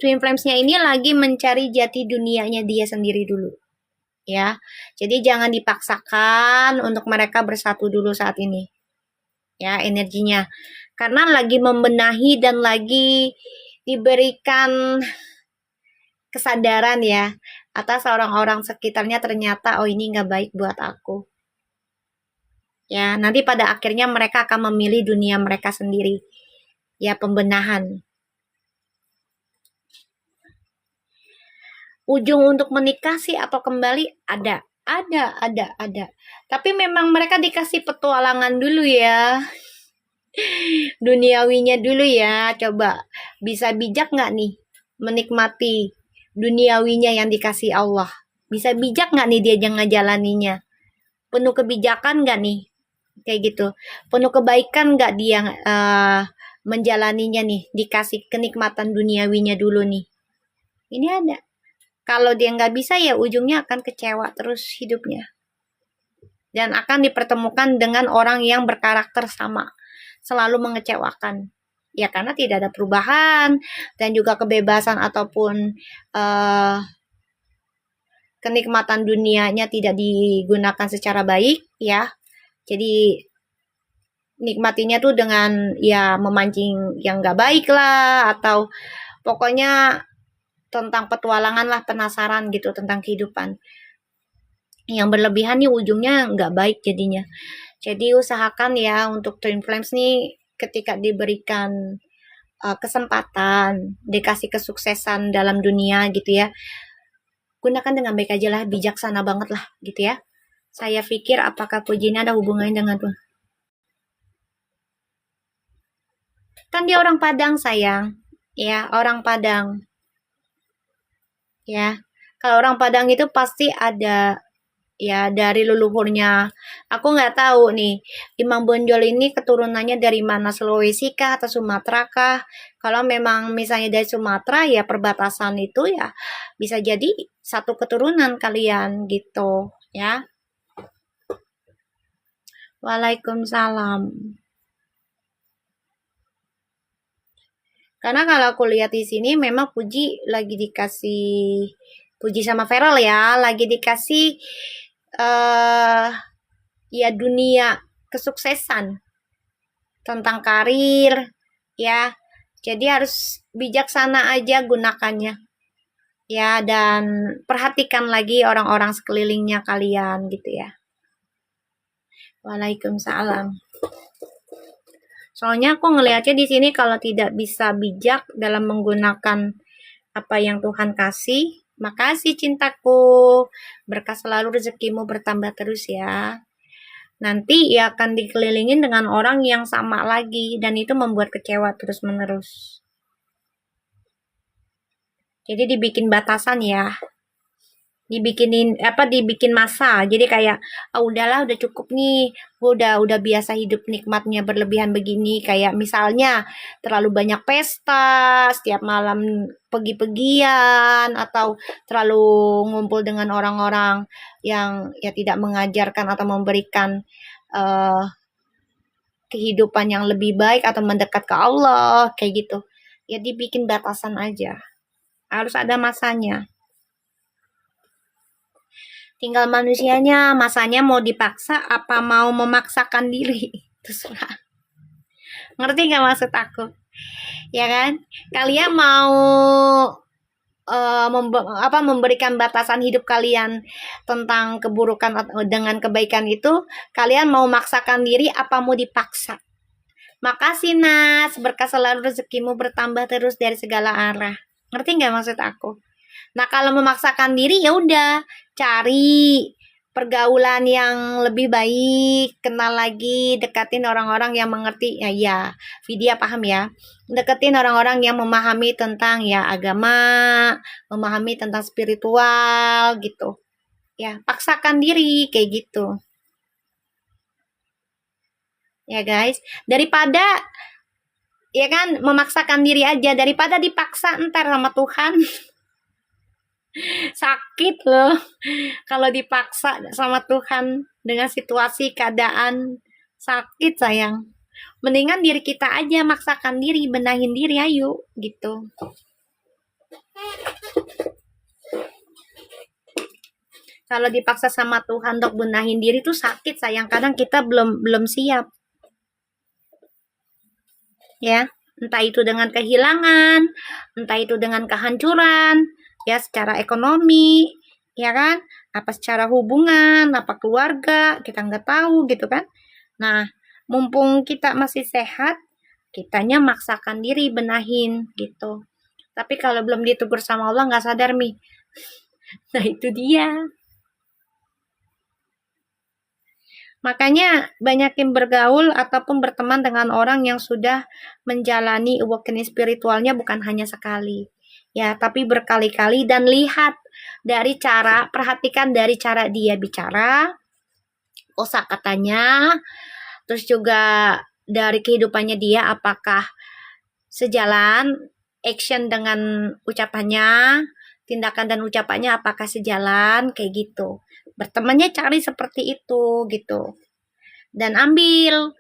Twin Flames-nya ini lagi mencari jati dunianya dia sendiri dulu. Ya, jadi jangan dipaksakan untuk mereka bersatu dulu saat ini. Ya, energinya. Karena lagi membenahi dan lagi diberikan kesadaran ya atas orang-orang sekitarnya, ternyata oh ini nggak baik buat aku. Ya, nanti pada akhirnya mereka akan memilih dunia mereka sendiri. Ya, pembenahan. Ujung untuk menikah sih atau kembali ada. Tapi memang mereka dikasih petualangan dulu ya. Duniawinya dulu ya. Coba bisa bijak nggak nih menikmati duniawinya yang dikasih Allah? Bisa bijak nggak nih dia yang ngejalaninya? Penuh kebijakan nggak nih? Kayak gitu. Penuh kebaikan nggak dia menjalaninya nih? Dikasih kenikmatan duniawinya dulu nih. Ini ada. Kalau dia nggak bisa ya ujungnya akan kecewa terus hidupnya. Dan akan dipertemukan dengan orang yang berkarakter sama. Selalu mengecewakan. Ya karena tidak ada perubahan. Dan juga kebebasan ataupun kenikmatan dunianya tidak digunakan secara baik ya. Jadi nikmatinya tuh dengan ya memancing yang nggak baik lah, atau pokoknya tentang petualangan lah, penasaran gitu tentang kehidupan. Yang berlebihan nih ujungnya nggak baik jadinya. Jadi usahakan ya untuk Twin Flames nih ketika diberikan kesempatan, dikasih kesuksesan dalam dunia gitu ya, gunakan dengan baik aja lah, bijaksana banget lah gitu ya. Saya pikir apakah pujinya ada hubungannya dengan Tuhan? Kan dia orang Padang sayang, ya orang Padang. Ya, kalau orang Padang itu pasti ada ya dari leluhurnya. Aku nggak tahu nih, Imam Bonjol ini keturunannya dari mana, Sulawesi kah atau Sumatera kah? Kalau memang misalnya dari Sumatera ya perbatasan itu ya bisa jadi satu keturunan kalian gitu ya. Waalaikumsalam. Karena kalau aku lihat di sini memang Puji lagi dikasih, Puji sama Feral ya, lagi dikasih ya dunia kesuksesan tentang karir ya. Jadi harus bijaksana aja gunakannya ya, dan perhatikan lagi orang-orang sekelilingnya kalian gitu ya. Waalaikumsalam. Soalnya aku ngelihatnya di sini kalau tidak bisa bijak dalam menggunakan apa yang Tuhan kasih, makasih cintaku, berkah selalu, rezekimu bertambah terus ya. Nanti ia akan dikelilingin dengan orang yang sama lagi, dan itu membuat kecewa terus-menerus. Jadi dibikin batasan ya. Dibikin masa. Jadi kayak udahlah, udah cukup nih. Udah biasa hidup nikmatnya berlebihan begini, kayak misalnya terlalu banyak pesta, setiap malam pergi-pergian, atau terlalu ngumpul dengan orang-orang yang ya tidak mengajarkan atau memberikan kehidupan yang lebih baik atau mendekat ke Allah kayak gitu. Ya dibikin batasan aja. Harus ada masanya. Tinggal manusianya, masanya mau dipaksa apa mau memaksakan diri. Terserah. Ngerti gak maksud aku? Ya kan? Kalian mau memberikan batasan hidup kalian tentang keburukan dengan kebaikan itu, kalian mau maksakan diri apa mau dipaksa? Makasih Nas, berkah selalu, rezekimu bertambah terus dari segala arah. Ngerti nggak maksud aku? Nah, kalau memaksakan diri ya udah cari pergaulan yang lebih baik, kenal lagi, dekatin orang-orang yang mengerti. Ya, Vidya paham ya. Deketin orang-orang yang memahami tentang ya agama, memahami tentang spiritual gitu. Ya, paksakan diri kayak gitu. Ya guys, daripada ya kan memaksakan diri aja daripada dipaksa ntar sama Tuhan. Sakit loh kalau dipaksa sama Tuhan dengan situasi keadaan, sakit sayang. Mendingan diri kita aja maksakan diri, benahin diri, ayo gitu. Kalau dipaksa sama Tuhan untuk benahin diri tuh sakit sayang, kadang kita belum siap. Ya, entah itu dengan kehilangan, entah itu dengan kehancuran, ya secara ekonomi, ya kan? Apa secara hubungan, apa keluarga, kita nggak tahu gitu kan. Nah, mumpung kita masih sehat, kitanya maksakan diri benahin gitu. Tapi kalau belum ditegur sama Allah nggak sadar Mi. Nah itu dia. Makanya banyakin bergaul ataupun berteman dengan orang yang sudah menjalani awakening spiritualnya bukan hanya sekali. Ya, tapi berkali-kali, dan lihat dari cara, perhatikan dari cara dia bicara, kosakatanya, terus juga dari kehidupannya dia apakah sejalan, action dengan ucapannya, tindakan dan ucapannya apakah sejalan, kayak gitu. Bertemannya cari seperti itu gitu. Dan ambil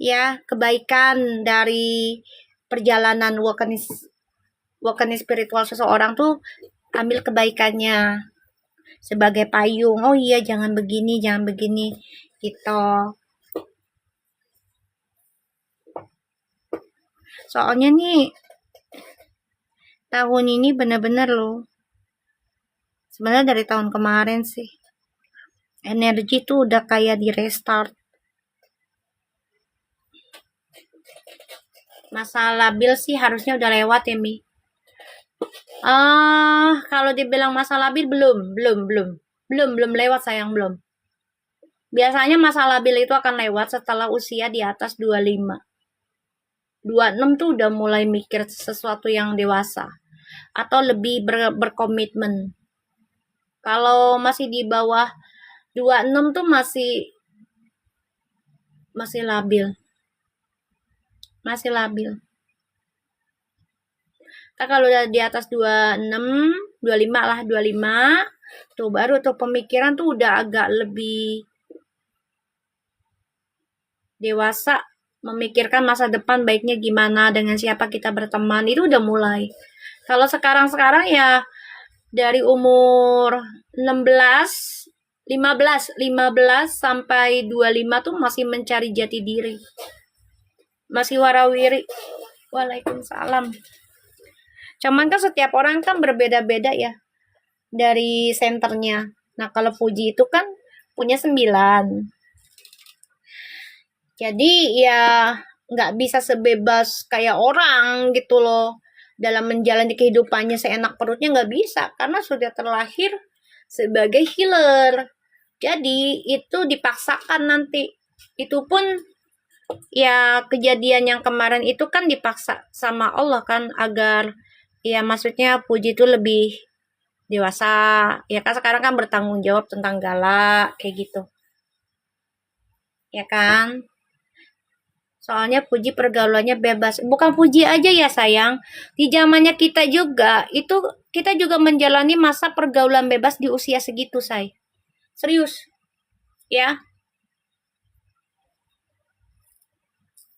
ya kebaikan dari perjalanan awakening spiritual seseorang tuh, ambil kebaikannya sebagai payung. Oh iya, jangan begini gitu. Soalnya nih, tahun ini bener-bener loh. Sebenarnya dari tahun kemarin sih. Energi tuh udah kayak di restart. Masa labil sih harusnya udah lewat ya, Mi. Kalau dibilang masa labil belum lewat sayang, belum. Biasanya masa labil itu akan lewat setelah usia di atas 25. 26 tuh udah mulai mikir sesuatu yang dewasa atau lebih berkomitmen. Kalau masih di bawah 26 tuh masih labil. Masih labil. Nah, kalau udah di atas 26, 25 lah, 25 tuh baru tuh pemikiran tuh udah agak lebih dewasa, memikirkan masa depan baiknya gimana, dengan siapa kita berteman, itu udah mulai. Kalau sekarang ya dari umur 16, 15 sampai 25 tuh masih mencari jati diri. Masih warawiri. Waalaikumsalam. Cuman kan setiap orang kan berbeda-beda ya dari senternya. Nah, kalau Fuji itu kan punya 9. Jadi ya nggak bisa sebebas kayak orang gitu loh. Dalam menjalani kehidupannya seenak perutnya nggak bisa. Karena sudah terlahir sebagai healer. Jadi itu dipaksakan nanti. Itu pun ya kejadian yang kemarin itu kan dipaksa sama Allah kan. Agar ya maksudnya Puji itu lebih dewasa. Ya kan sekarang kan bertanggung jawab tentang galak kayak gitu. Ya kan? Soalnya Puji pergaulannya bebas. Bukan Puji aja ya sayang. Di zamannya kita juga, itu kita juga menjalani masa pergaulan bebas di usia segitu, say. Serius. Ya.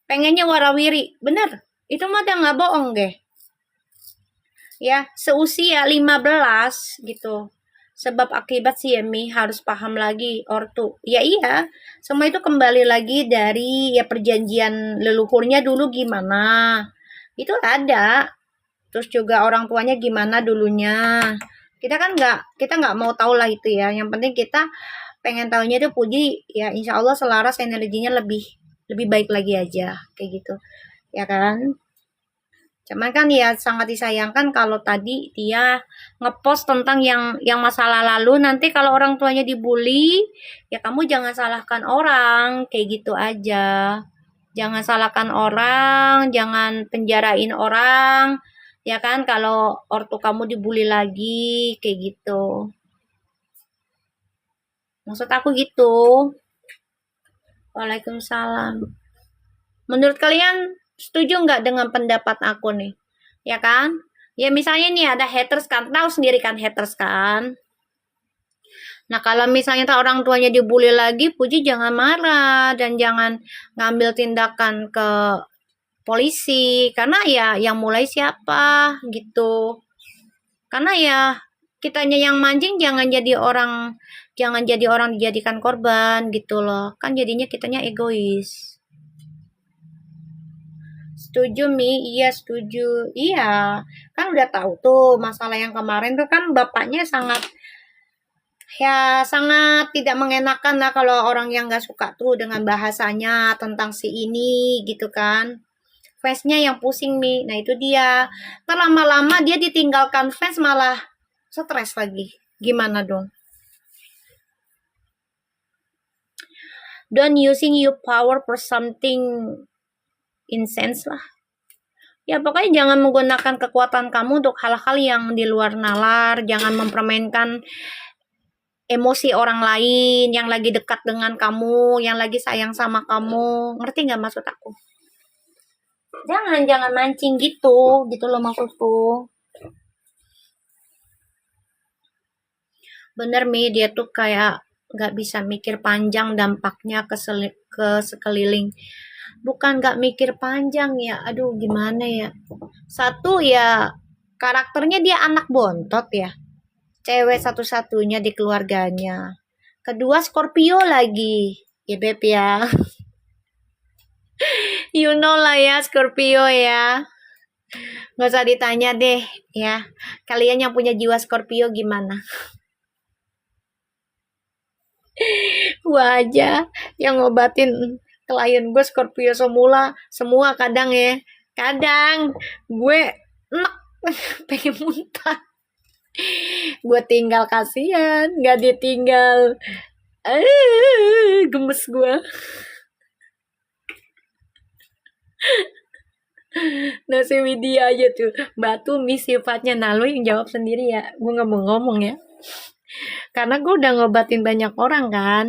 Pengennya warawiri. Bener. Itu mah udah nggak bohong deh. Ya, seusia 15 gitu. Sebab akibat si Yemi harus paham lagi ortu. Ya iya, semua itu kembali lagi dari ya perjanjian leluhurnya dulu gimana. Itu ada. Terus juga orang tuanya gimana dulunya. Kita nggak mau tahu lah itu ya. Yang penting kita pengen tahunya itu Puji ya insya Allah selaras energinya lebih baik lagi aja kayak gitu. Ya kan? Cuman kan ya sangat disayangkan kalau tadi dia ngepost tentang yang masalah lalu, nanti kalau orang tuanya dibully, ya kamu jangan salahkan orang, kayak gitu aja. Jangan salahkan orang, jangan penjarain orang, ya kan kalau ortu kamu dibully lagi, kayak gitu. Maksud aku gitu. Waalaikumsalam. Menurut kalian setuju nggak dengan pendapat aku nih? Ya kan? Ya misalnya nih ada haters kan, tahu sendiri kan haters kan. Nah kalau misalnya orang tuanya dibully lagi, Puji jangan marah dan jangan ngambil tindakan ke polisi. Karena ya yang mulai siapa gitu. Karena ya kitanya yang mancing jangan jadi orang dijadikan korban gitu loh. Kan jadinya kitanya egois. Setuju Mi, iya setuju. Iya, kan udah tahu tuh masalah yang kemarin tuh kan bapaknya sangat tidak mengenakan lah kalau orang yang gak suka tuh dengan bahasanya tentang si ini gitu kan. Fansnya yang pusing Mi, nah itu dia. Lama-lama dia ditinggalkan fans malah stres lagi. Gimana dong? Don't using your power for something insense lah. Ya pokoknya jangan menggunakan kekuatan kamu untuk hal-hal yang di luar nalar. Jangan mempermainkan emosi orang lain yang lagi dekat dengan kamu, yang lagi sayang sama kamu. Ngerti gak maksud aku? Jangan mancing gitu loh maksudku. Bener Mi, dia tuh kayak gak bisa mikir panjang dampaknya ke sekeliling. Bukan gak mikir panjang ya, aduh gimana ya. Satu ya, karakternya dia anak bontot ya. Cewek satu-satunya di keluarganya. Kedua Scorpio lagi. Ya Beb ya. You know lah ya, Scorpio ya. Nggak usah ditanya deh ya. Kalian yang punya jiwa Scorpio gimana? Gua aja yang ngobatin klien gue Scorpio semua kadang ya. Kadang gue enak pengen muntah. Gue tinggal kasihan, nggak ditinggal. Gemes gue. Nah si Widya aja tuh batu sifatnya. Nah lu yang jawab sendiri ya, gue nggak mau ngomong ya, karena gue udah ngobatin banyak orang kan,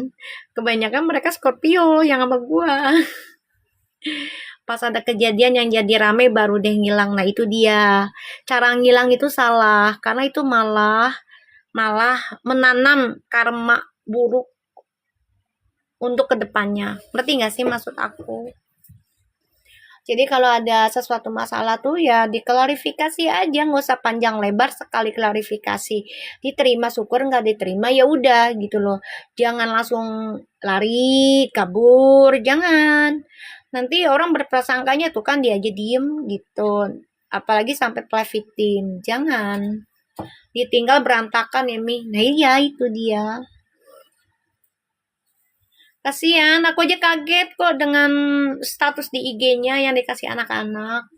kebanyakan mereka Scorpio yang sama gue. Pas ada kejadian yang jadi rame baru deh ngilang. Nah itu dia, cara ngilang itu salah, karena itu malah menanam karma buruk untuk kedepannya. Ngerti gak sih maksud aku? Jadi kalau ada sesuatu masalah tuh ya diklarifikasi aja, nggak usah panjang lebar, sekali klarifikasi. Diterima syukur, nggak diterima ya udah gitu loh. Jangan langsung lari, kabur, jangan. Nanti orang berprasangkanya tuh kan dia aja diem gitu. Apalagi sampai play victim. Jangan. Ditinggal berantakan ya Mi. Nah iya itu dia. Kasihan, aku aja kaget kok dengan status di IG-nya yang dikasih anak-anak.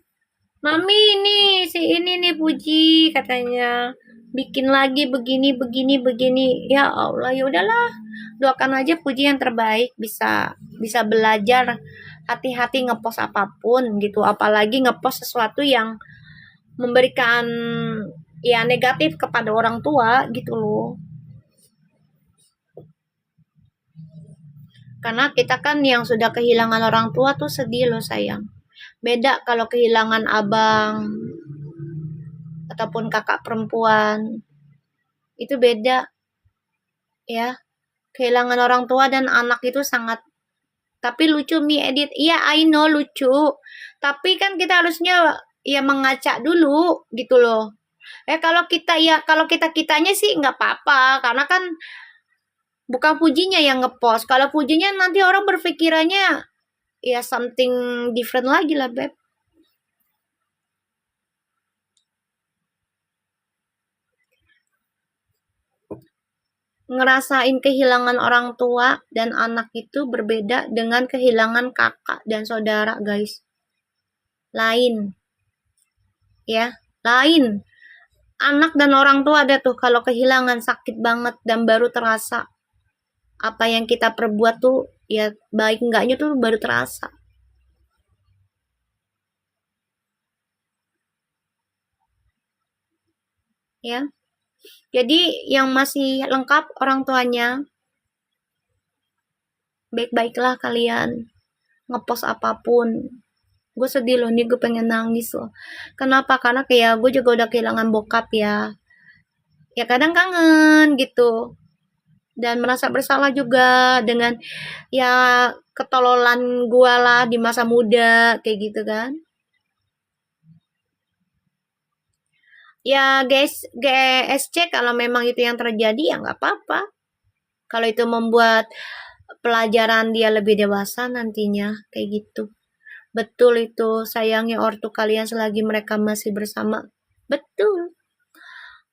Mami ini nih Puji katanya bikin lagi begini. Ya Allah, ya udahlah. Doakan aja Puji yang terbaik, bisa belajar hati-hati ngepost apapun gitu, apalagi ngepost sesuatu yang memberikan ya negatif kepada orang tua gitu loh. Karena kita kan yang sudah kehilangan orang tua tuh sedih loh sayang. Beda kalau kehilangan abang ataupun kakak perempuan. Itu beda ya. Kehilangan orang tua dan anak itu sangat, tapi lucu Mi edit. Iya, I know lucu. Tapi kan kita harusnya ya mengaca dulu gitu loh. Kalau kitanya sih nggak apa-apa, karena kan bukan Pujinya yang ngepost. Kalau Pujinya nanti orang berpikirannya ya something different lagi lah, Beb. Ngerasain kehilangan orang tua dan anak itu berbeda dengan kehilangan kakak dan saudara, guys. Lain. Ya, lain. Anak dan orang tua ada tuh kalau kehilangan sakit banget dan baru terasa apa yang kita perbuat tuh ya baik enggaknya tuh baru terasa. Ya. Jadi yang masih lengkap orang tuanya, baik-baiklah kalian ngepost apapun. Gue sedih loh nih, gue pengen nangis loh. Kenapa? Karena kayak gue juga udah kehilangan bokap ya. Ya kadang kangen gitu. Dan merasa bersalah juga dengan ya ketololan gue lah di masa muda kayak gitu kan. Ya guys, GSC kalau memang itu yang terjadi ya nggak apa-apa. Kalau itu membuat pelajaran dia lebih dewasa nantinya kayak gitu. Betul itu, sayangnya ortu kalian selagi mereka masih bersama. Betul.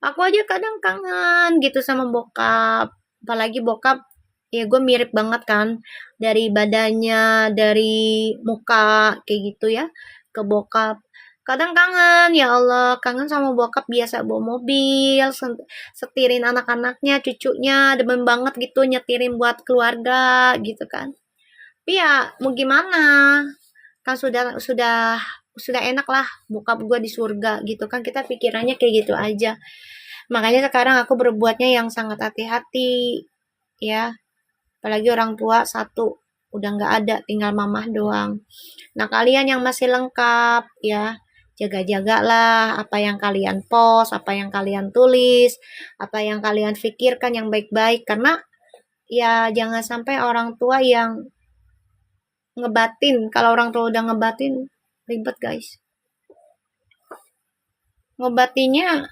Aku aja kadang kangen gitu sama bokap. Apalagi bokap, ya gue mirip banget kan. Dari badannya, dari muka, kayak gitu ya. Ke bokap. Kadang kangen, ya Allah. Kangen sama bokap biasa bawa mobil. Setirin anak-anaknya, cucunya. Demen banget gitu nyetirin buat keluarga gitu kan. Tapi ya mau gimana, kan sudah enak lah bokap gue di surga gitu kan, kita pikirannya kayak gitu aja. Makanya sekarang aku berbuatnya yang sangat hati-hati ya, apalagi orang tua satu udah nggak ada, tinggal mamah doang. Nah kalian yang masih lengkap ya, jaga-jagalah apa yang kalian post, apa yang kalian tulis, apa yang kalian pikirkan yang baik-baik, karena ya jangan sampai orang tua yang ngebatin. Kalau orang tua udah ngebatin ribet guys, ngobatinnya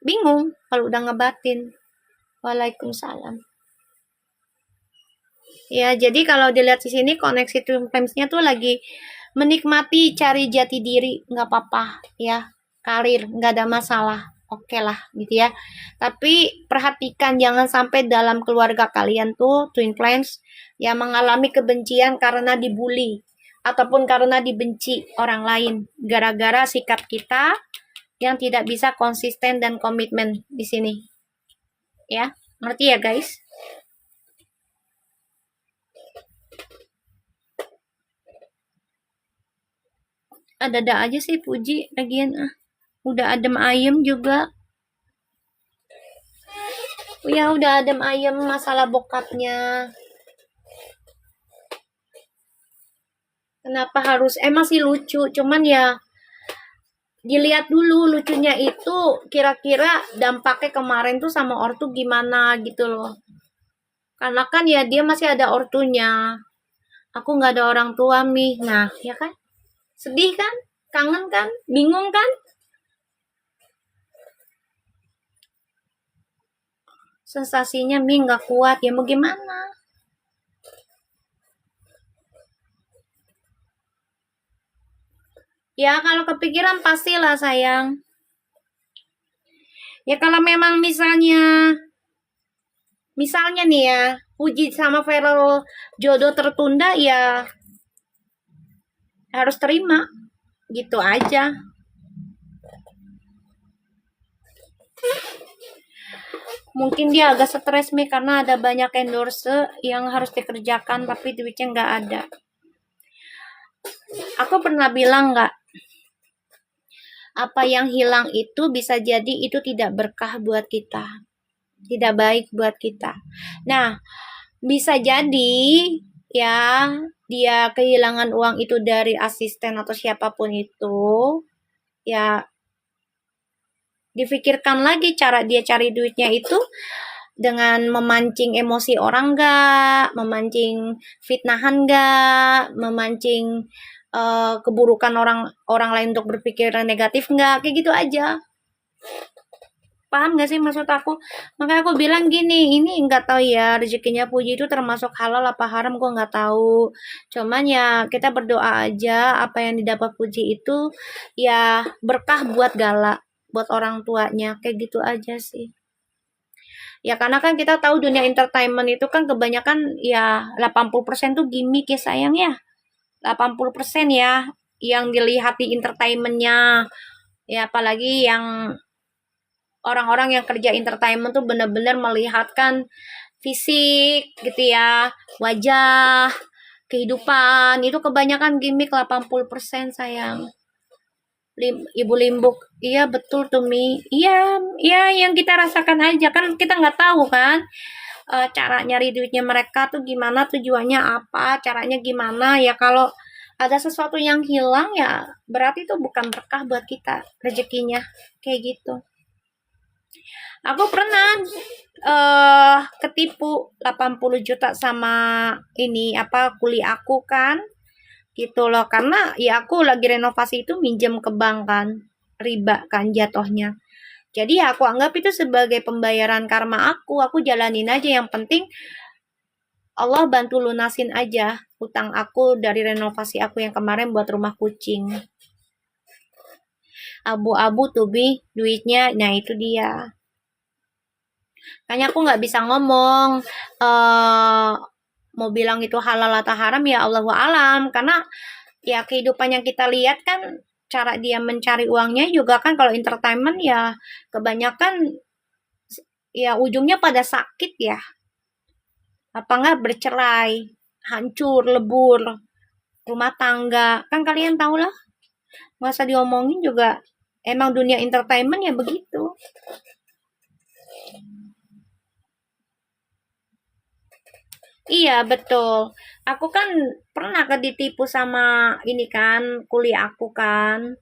bingung kalau udah ngebatin. Waalaikumsalam. Ya, jadi kalau dilihat di sini koneksi Twin Flames-nya tuh lagi menikmati cari jati diri, nggak apa-apa ya. Karir nggak ada masalah. Oke lah gitu ya. Tapi perhatikan jangan sampai dalam keluarga kalian tuh Twin Flames yang mengalami kebencian karena dibully ataupun karena dibenci orang lain gara-gara sikap kita yang tidak bisa konsisten dan komitmen di sini. Ya, ngerti ya guys? Ada-ada aja sih Puji lagian udah adem ayem juga. Ya udah adem ayem masalah bokapnya. Kenapa harus masih lucu, cuman ya dilihat dulu lucunya itu kira-kira dampaknya kemarin tuh sama ortu gimana gitu loh. Karena kan ya dia masih ada ortunya. Aku nggak ada orang tua Mi. Nah, ya kan? Sedih kan? Kangen kan? Bingung kan? Sensasinya Mi nggak kuat. Ya mau gimana? Ya kalau kepikiran pastilah sayang. Ya kalau memang misalnya nih ya, Puji sama Feral jodoh tertunda ya harus terima. Gitu aja. Mungkin dia agak stres nih karena ada banyak endorse yang harus dikerjakan tapi duitnya nggak ada. Aku pernah bilang nggak, apa yang hilang itu bisa jadi itu tidak berkah buat kita, tidak baik buat kita. Nah, bisa jadi ya dia kehilangan uang itu dari asisten atau siapapun itu, ya difikirkan lagi cara dia cari duitnya itu dengan memancing emosi orang nggak, memancing fitnahan nggak, memancing keburukan orang lain untuk berpikir negatif nggak, kayak gitu aja. Paham nggak sih maksud aku? Makanya aku bilang gini, ini nggak tahu ya rezekinya Puji itu termasuk halal apa haram, gue nggak tahu. Cuman ya kita berdoa aja apa yang didapat Puji itu ya berkah buat Gala, buat orang tuanya, kayak gitu aja sih. Ya karena kan kita tahu dunia entertainment itu kan kebanyakan ya 80% tuh gimmick ya sayang ya. 80% ya yang dilihat di entertainmentnya. Ya apalagi yang orang-orang yang kerja entertainment tuh benar-benar melihatkan fisik gitu ya, wajah, kehidupan. Itu kebanyakan gimmick 80% sayang. Ibu Limbuk, iya betul tuh Mi. Iya, iya yang kita rasakan aja kan kita nggak tahu kan cara nyari duitnya mereka tuh gimana, tujuannya apa, caranya gimana. Ya kalau ada sesuatu yang hilang ya berarti itu bukan berkah buat kita rezekinya kayak gitu. Aku pernah ketipu 80 juta sama ini apa kuliah aku kan gitu loh, karena ya aku lagi renovasi itu minjem ke bank kan, riba kan jatuhnya. Jadi ya aku anggap itu sebagai pembayaran karma aku jalanin aja, yang penting Allah bantu lunasin aja utang aku dari renovasi aku yang kemarin buat rumah kucing. Abu-abu tuh Bi duitnya, nah itu dia. Kayaknya aku nggak bisa ngomong mau bilang itu halal atau haram, ya Allahu alam, karena ya kehidupan yang kita lihat kan cara dia mencari uangnya juga kan kalau entertainment ya kebanyakan ya ujungnya pada sakit ya, apa nggak bercerai, hancur lebur rumah tangga kan, kalian tahu lah, nggak usah diomongin juga, emang dunia entertainment ya begitu. Iya betul. Aku kan pernah ditipu sama ini kan kuliah aku kan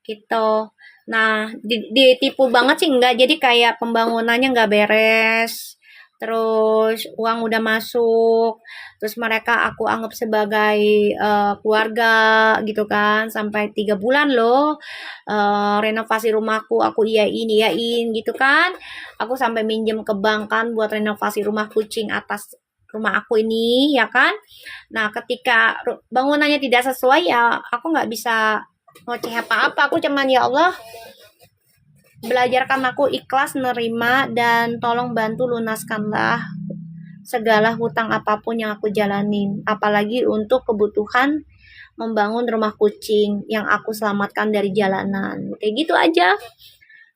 gitu. Nah ditipu banget sih enggak. Jadi kayak pembangunannya enggak beres. Terus uang udah masuk. Terus mereka aku anggap sebagai keluarga gitu kan. Sampai 3 bulan loh renovasi rumahku aku iyain gitu kan. Aku sampai minjem ke bank kan buat renovasi rumah kucing atas rumah aku ini, ya kan. Nah, ketika bangunannya tidak sesuai, ya aku nggak bisa ngoceh apa-apa. Aku cuman, ya Allah, belajarkan aku ikhlas nerima dan tolong bantu lunaskanlah segala hutang apapun yang aku jalanin, apalagi untuk kebutuhan membangun rumah kucing yang aku selamatkan dari jalanan. Kayak gitu aja.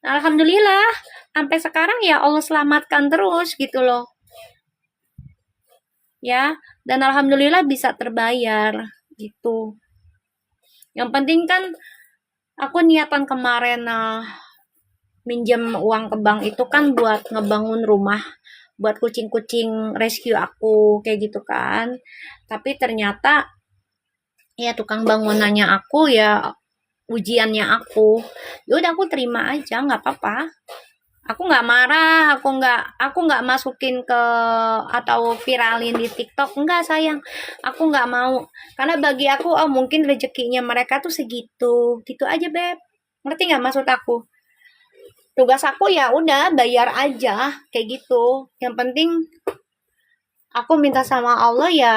Nah, alhamdulillah sampai sekarang ya Allah selamatkan terus gitu loh. Ya, dan alhamdulillah bisa terbayar gitu. Yang penting kan aku niatan kemarin minjem uang ke bank itu kan buat ngebangun rumah buat kucing-kucing rescue aku kayak gitu kan. Tapi ternyata ya tukang bangunannya aku ya ujiannya aku. Ya udah aku terima aja, nggak apa-apa. Aku nggak marah, aku nggak masukin ke atau viralin di TikTok, enggak sayang. Aku nggak mau. Karena bagi aku oh mungkin rezekinya mereka tuh segitu. Gitu aja, Beb. Ngerti nggak maksud aku? Tugas aku ya udah bayar aja kayak gitu. Yang penting aku minta sama Allah ya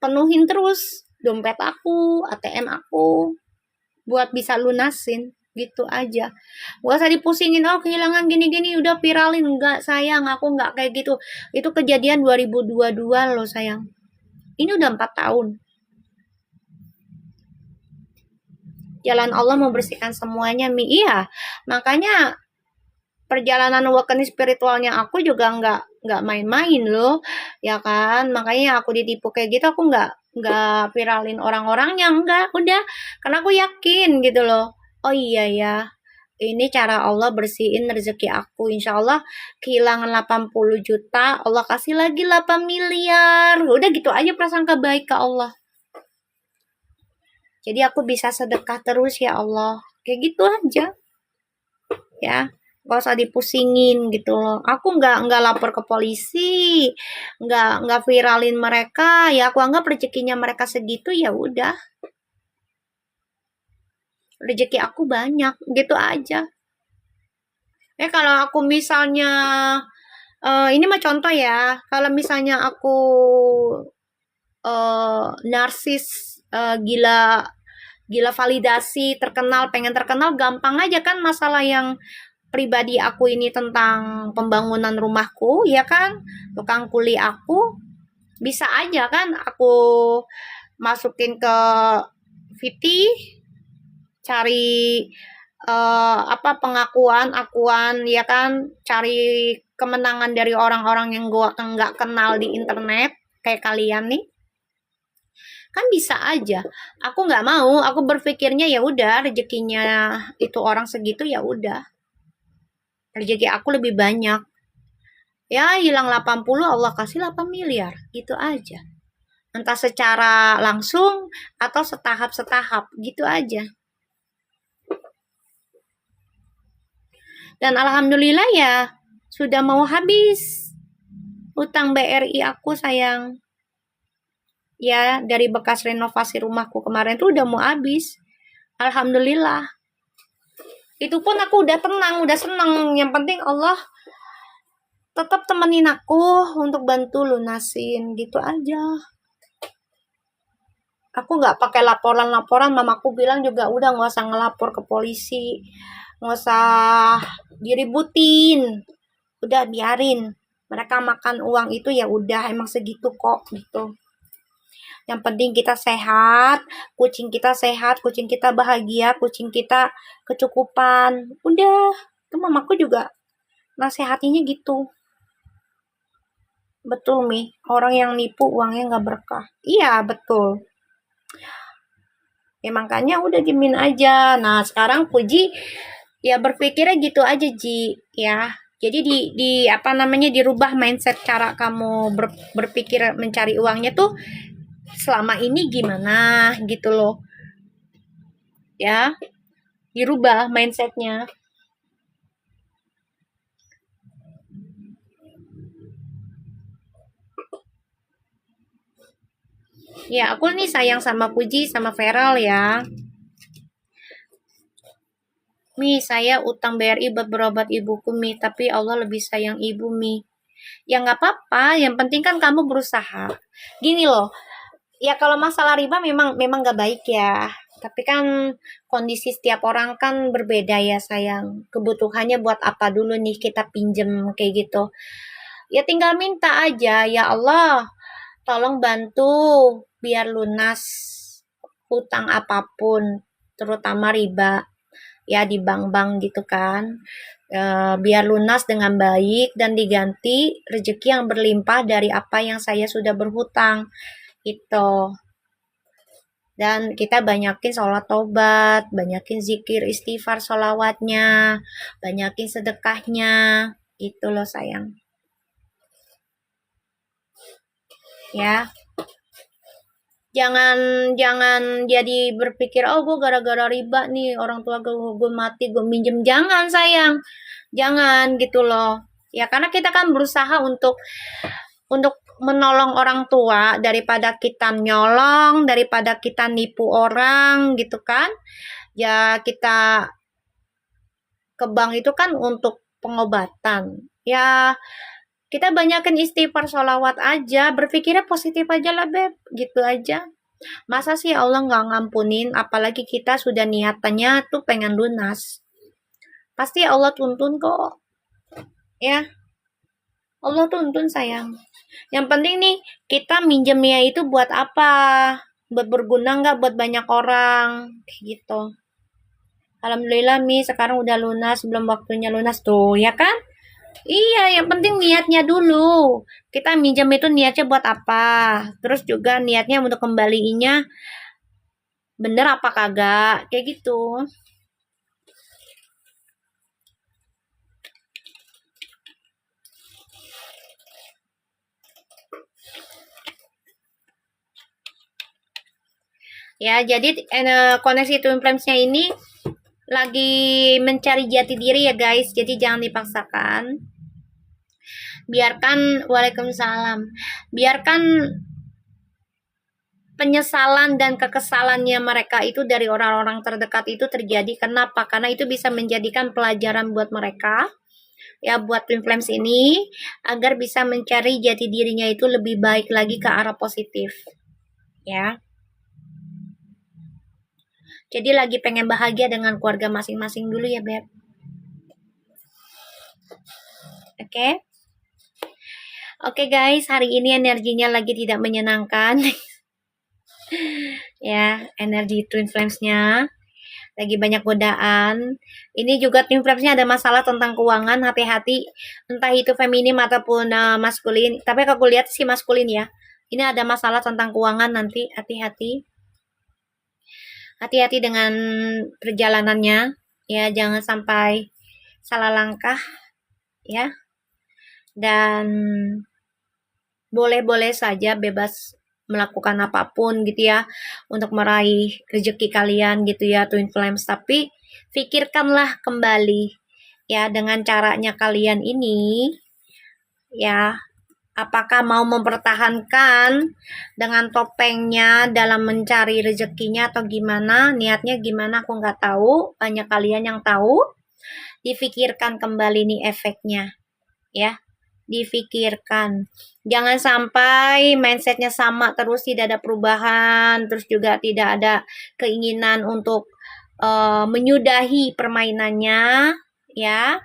penuhin terus dompet aku, ATM aku buat bisa lunasin gitu aja. Gak usah dipusingin oh kehilangan gini-gini udah viralin, enggak sayang, aku enggak kayak gitu. Itu kejadian 2022 loh sayang. Ini udah 4 tahun. Jalan Allah membersihkan semuanya, Mi. Iya, makanya perjalanan awakening spiritualnya aku juga nggak main-main loh, ya kan. Makanya aku ditipu kayak gitu, aku nggak viralin orang-orangnya, enggak, udah, karena aku yakin gitu loh. Oh iya ya, ini cara Allah bersihin rezeki aku. Insya Allah kehilangan 80 juta, Allah kasih lagi 8 miliar. Udah gitu aja prasangka baik ke Allah. Jadi aku bisa sedekah terus ya Allah. Kayak gitu aja. Ya, gak usah dipusingin gitu loh. Aku nggak lapor ke polisi, nggak viralin mereka. Ya aku anggap rezekinya mereka segitu ya udah. Rezeki aku banyak, gitu aja. Kalau aku misalnya ini mah contoh ya. Kalau misalnya aku narsis gila gila validasi, terkenal, pengen terkenal, gampang aja kan masalah yang pribadi aku ini tentang pembangunan rumahku, ya kan? Tukang kuli aku, bisa aja kan aku masukin ke VT, cari pengakuan, ya kan? Cari kemenangan dari orang-orang yang gua nggak kenal di internet, kayak kalian nih. Kan bisa aja. Aku nggak mau, aku berpikirnya ya udah rezekinya itu orang segitu ya udah. Rezeki aku lebih banyak. Ya hilang 80 Allah kasih 8 miliar. Gitu aja. Entah secara langsung atau setahap-setahap. Gitu aja. Dan alhamdulillah ya sudah mau habis utang BRI aku sayang. Ya dari bekas renovasi rumahku kemarin tuh udah mau habis. Alhamdulillah. Itu pun aku udah tenang, udah seneng. Yang penting Allah tetap temenin aku untuk bantu lunasin gitu aja. Aku nggak pakai laporan-laporan, mamaku bilang juga udah nggak usah ngelapor ke polisi, nggak usah diributin, udah biarin mereka makan uang itu ya udah emang segitu kok gitu. Yang penting kita sehat, kucing kita bahagia, kucing kita kecukupan, udah. Itu mamaku juga nasihatinya gitu. Betul, Mi. Orang yang nipu uangnya nggak berkah. Iya, betul. Ya makanya udah diemin aja. Nah, sekarang Puji ya berpikirnya gitu aja, Ji, ya. Jadi dirubah mindset cara kamu berpikir mencari uangnya tuh selama ini gimana gitu loh. Ya, dirubah mindsetnya. Ya, aku nih sayang sama Puji sama Feral ya. Mi, saya utang BRI buat berobat ibuku, Mi. Tapi Allah lebih sayang ibu, Mi. Ya nggak apa-apa, yang penting kan kamu berusaha. Gini loh, ya kalau masalah riba memang nggak baik ya. Tapi kan kondisi setiap orang kan berbeda ya sayang. Kebutuhannya buat apa dulu nih kita pinjem kayak gitu. Ya tinggal minta aja, ya Allah, tolong bantu biar lunas hutang apapun, terutama riba ya di bank-bank gitu kan. Biar lunas dengan baik dan diganti rezeki yang berlimpah dari apa yang saya sudah berhutang itu. Dan kita banyakin sholat tobat, banyakin zikir istighfar sholawatnya, banyakin sedekahnya, itu loh sayang. Ya, jangan jadi berpikir, oh gue gara-gara riba nih orang tua gue mati gue minjem. Jangan sayang, jangan gitu loh. Ya karena kita kan berusaha untuk menolong orang tua daripada kita nyolong, daripada kita nipu orang gitu kan. Ya kita ke bank itu kan untuk pengobatan. Ya kita banyakin istighfar sholawat aja, berpikirnya positif aja lah beb, gitu aja. Masa sih Allah nggak ngampunin, apalagi kita sudah niatannya tuh pengen lunas. Pasti Allah tuntun kok, ya. Allah tuntun sayang. Yang penting nih, kita minjemnya itu buat apa? Buat berguna nggak buat banyak orang? Kayak gitu. Alhamdulillah Mi, sekarang udah lunas, belum waktunya lunas tuh, ya kan? Iya, yang penting niatnya dulu. Kita minjam itu niatnya buat apa? Terus juga niatnya untuk kembaliinnya bener apa kagak? Kayak gitu. Ya, jadi koneksi twin flames-nya ini lagi mencari jati diri ya guys. Jadi jangan dipaksakan. Biarkan, waalaikumsalam. Biarkan penyesalan dan kekesalannya mereka itu dari orang-orang terdekat itu terjadi. Kenapa? Karena itu bisa menjadikan pelajaran buat mereka, ya buat twin flames ini, agar bisa mencari jati dirinya itu lebih baik lagi ke arah positif. Ya. Jadi lagi pengen bahagia dengan keluarga masing-masing dulu ya, Beb. Oke. Oke guys, hari ini energinya lagi tidak menyenangkan. Ya, energi twin flames-nya lagi banyak godaan. Ini juga twin flames-nya ada masalah tentang keuangan, hati-hati. Entah itu feminim ataupun maskulin. Tapi kalau aku lihat sih maskulin ya. Ini ada masalah tentang keuangan nanti, hati-hati. Hati-hati dengan perjalanannya. Ya, jangan sampai salah langkah. Ya. Dan boleh-boleh saja bebas melakukan apapun gitu ya untuk meraih rezeki kalian gitu ya twin flames, tapi pikirkanlah kembali ya dengan caranya kalian ini ya, apakah mau mempertahankan dengan topengnya dalam mencari rezekinya atau gimana, niatnya gimana aku nggak tahu, banyak kalian yang tahu. Difikirkan kembali nih efeknya ya, difikirkan. Jangan sampai mindsetnya sama terus, tidak ada perubahan, terus juga tidak ada keinginan untuk menyudahi permainannya ya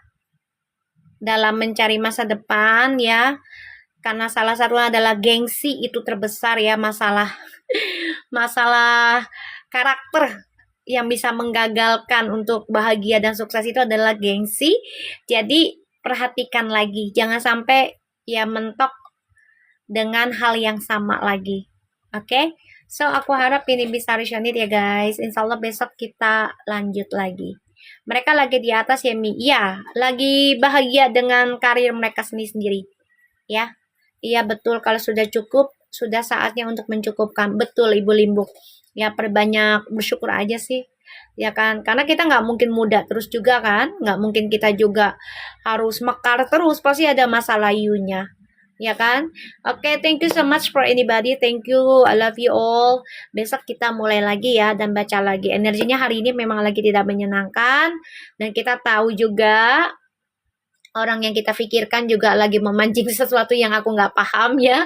dalam mencari masa depan ya, karena salah satunya adalah gengsi itu terbesar ya, masalah karakter yang bisa menggagalkan untuk bahagia dan sukses itu adalah gengsi. Jadi perhatikan lagi, jangan sampai ya mentok dengan hal yang sama lagi. Oke, so aku harap ini bisa resonate ya guys. Insya Allah besok kita lanjut lagi. Mereka lagi di atas ya Mi. Iya, lagi bahagia dengan karir mereka sendiri-sendiri. Ya, iya betul, kalau sudah cukup, sudah saatnya untuk mencukupkan. Betul Ibu Limbuk. Ya perbanyak bersyukur aja sih. Ya kan, karena kita nggak mungkin muda terus juga kan, nggak mungkin kita juga harus mekar terus, pasti ada masa layunya, ya kan. Oke, thank you so much for anybody, thank you, I love you all. Besok kita mulai lagi ya dan baca lagi. Energinya hari ini memang lagi tidak menyenangkan dan kita tahu juga orang yang kita pikirkan juga lagi memancing sesuatu yang aku nggak paham ya.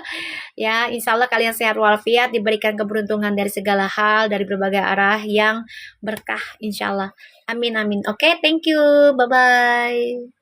Ya, insya Allah kalian sehat walafiat, diberikan keberuntungan dari segala hal, dari berbagai arah yang berkah insya Allah. Amin, amin. Oke, thank you. Bye-bye.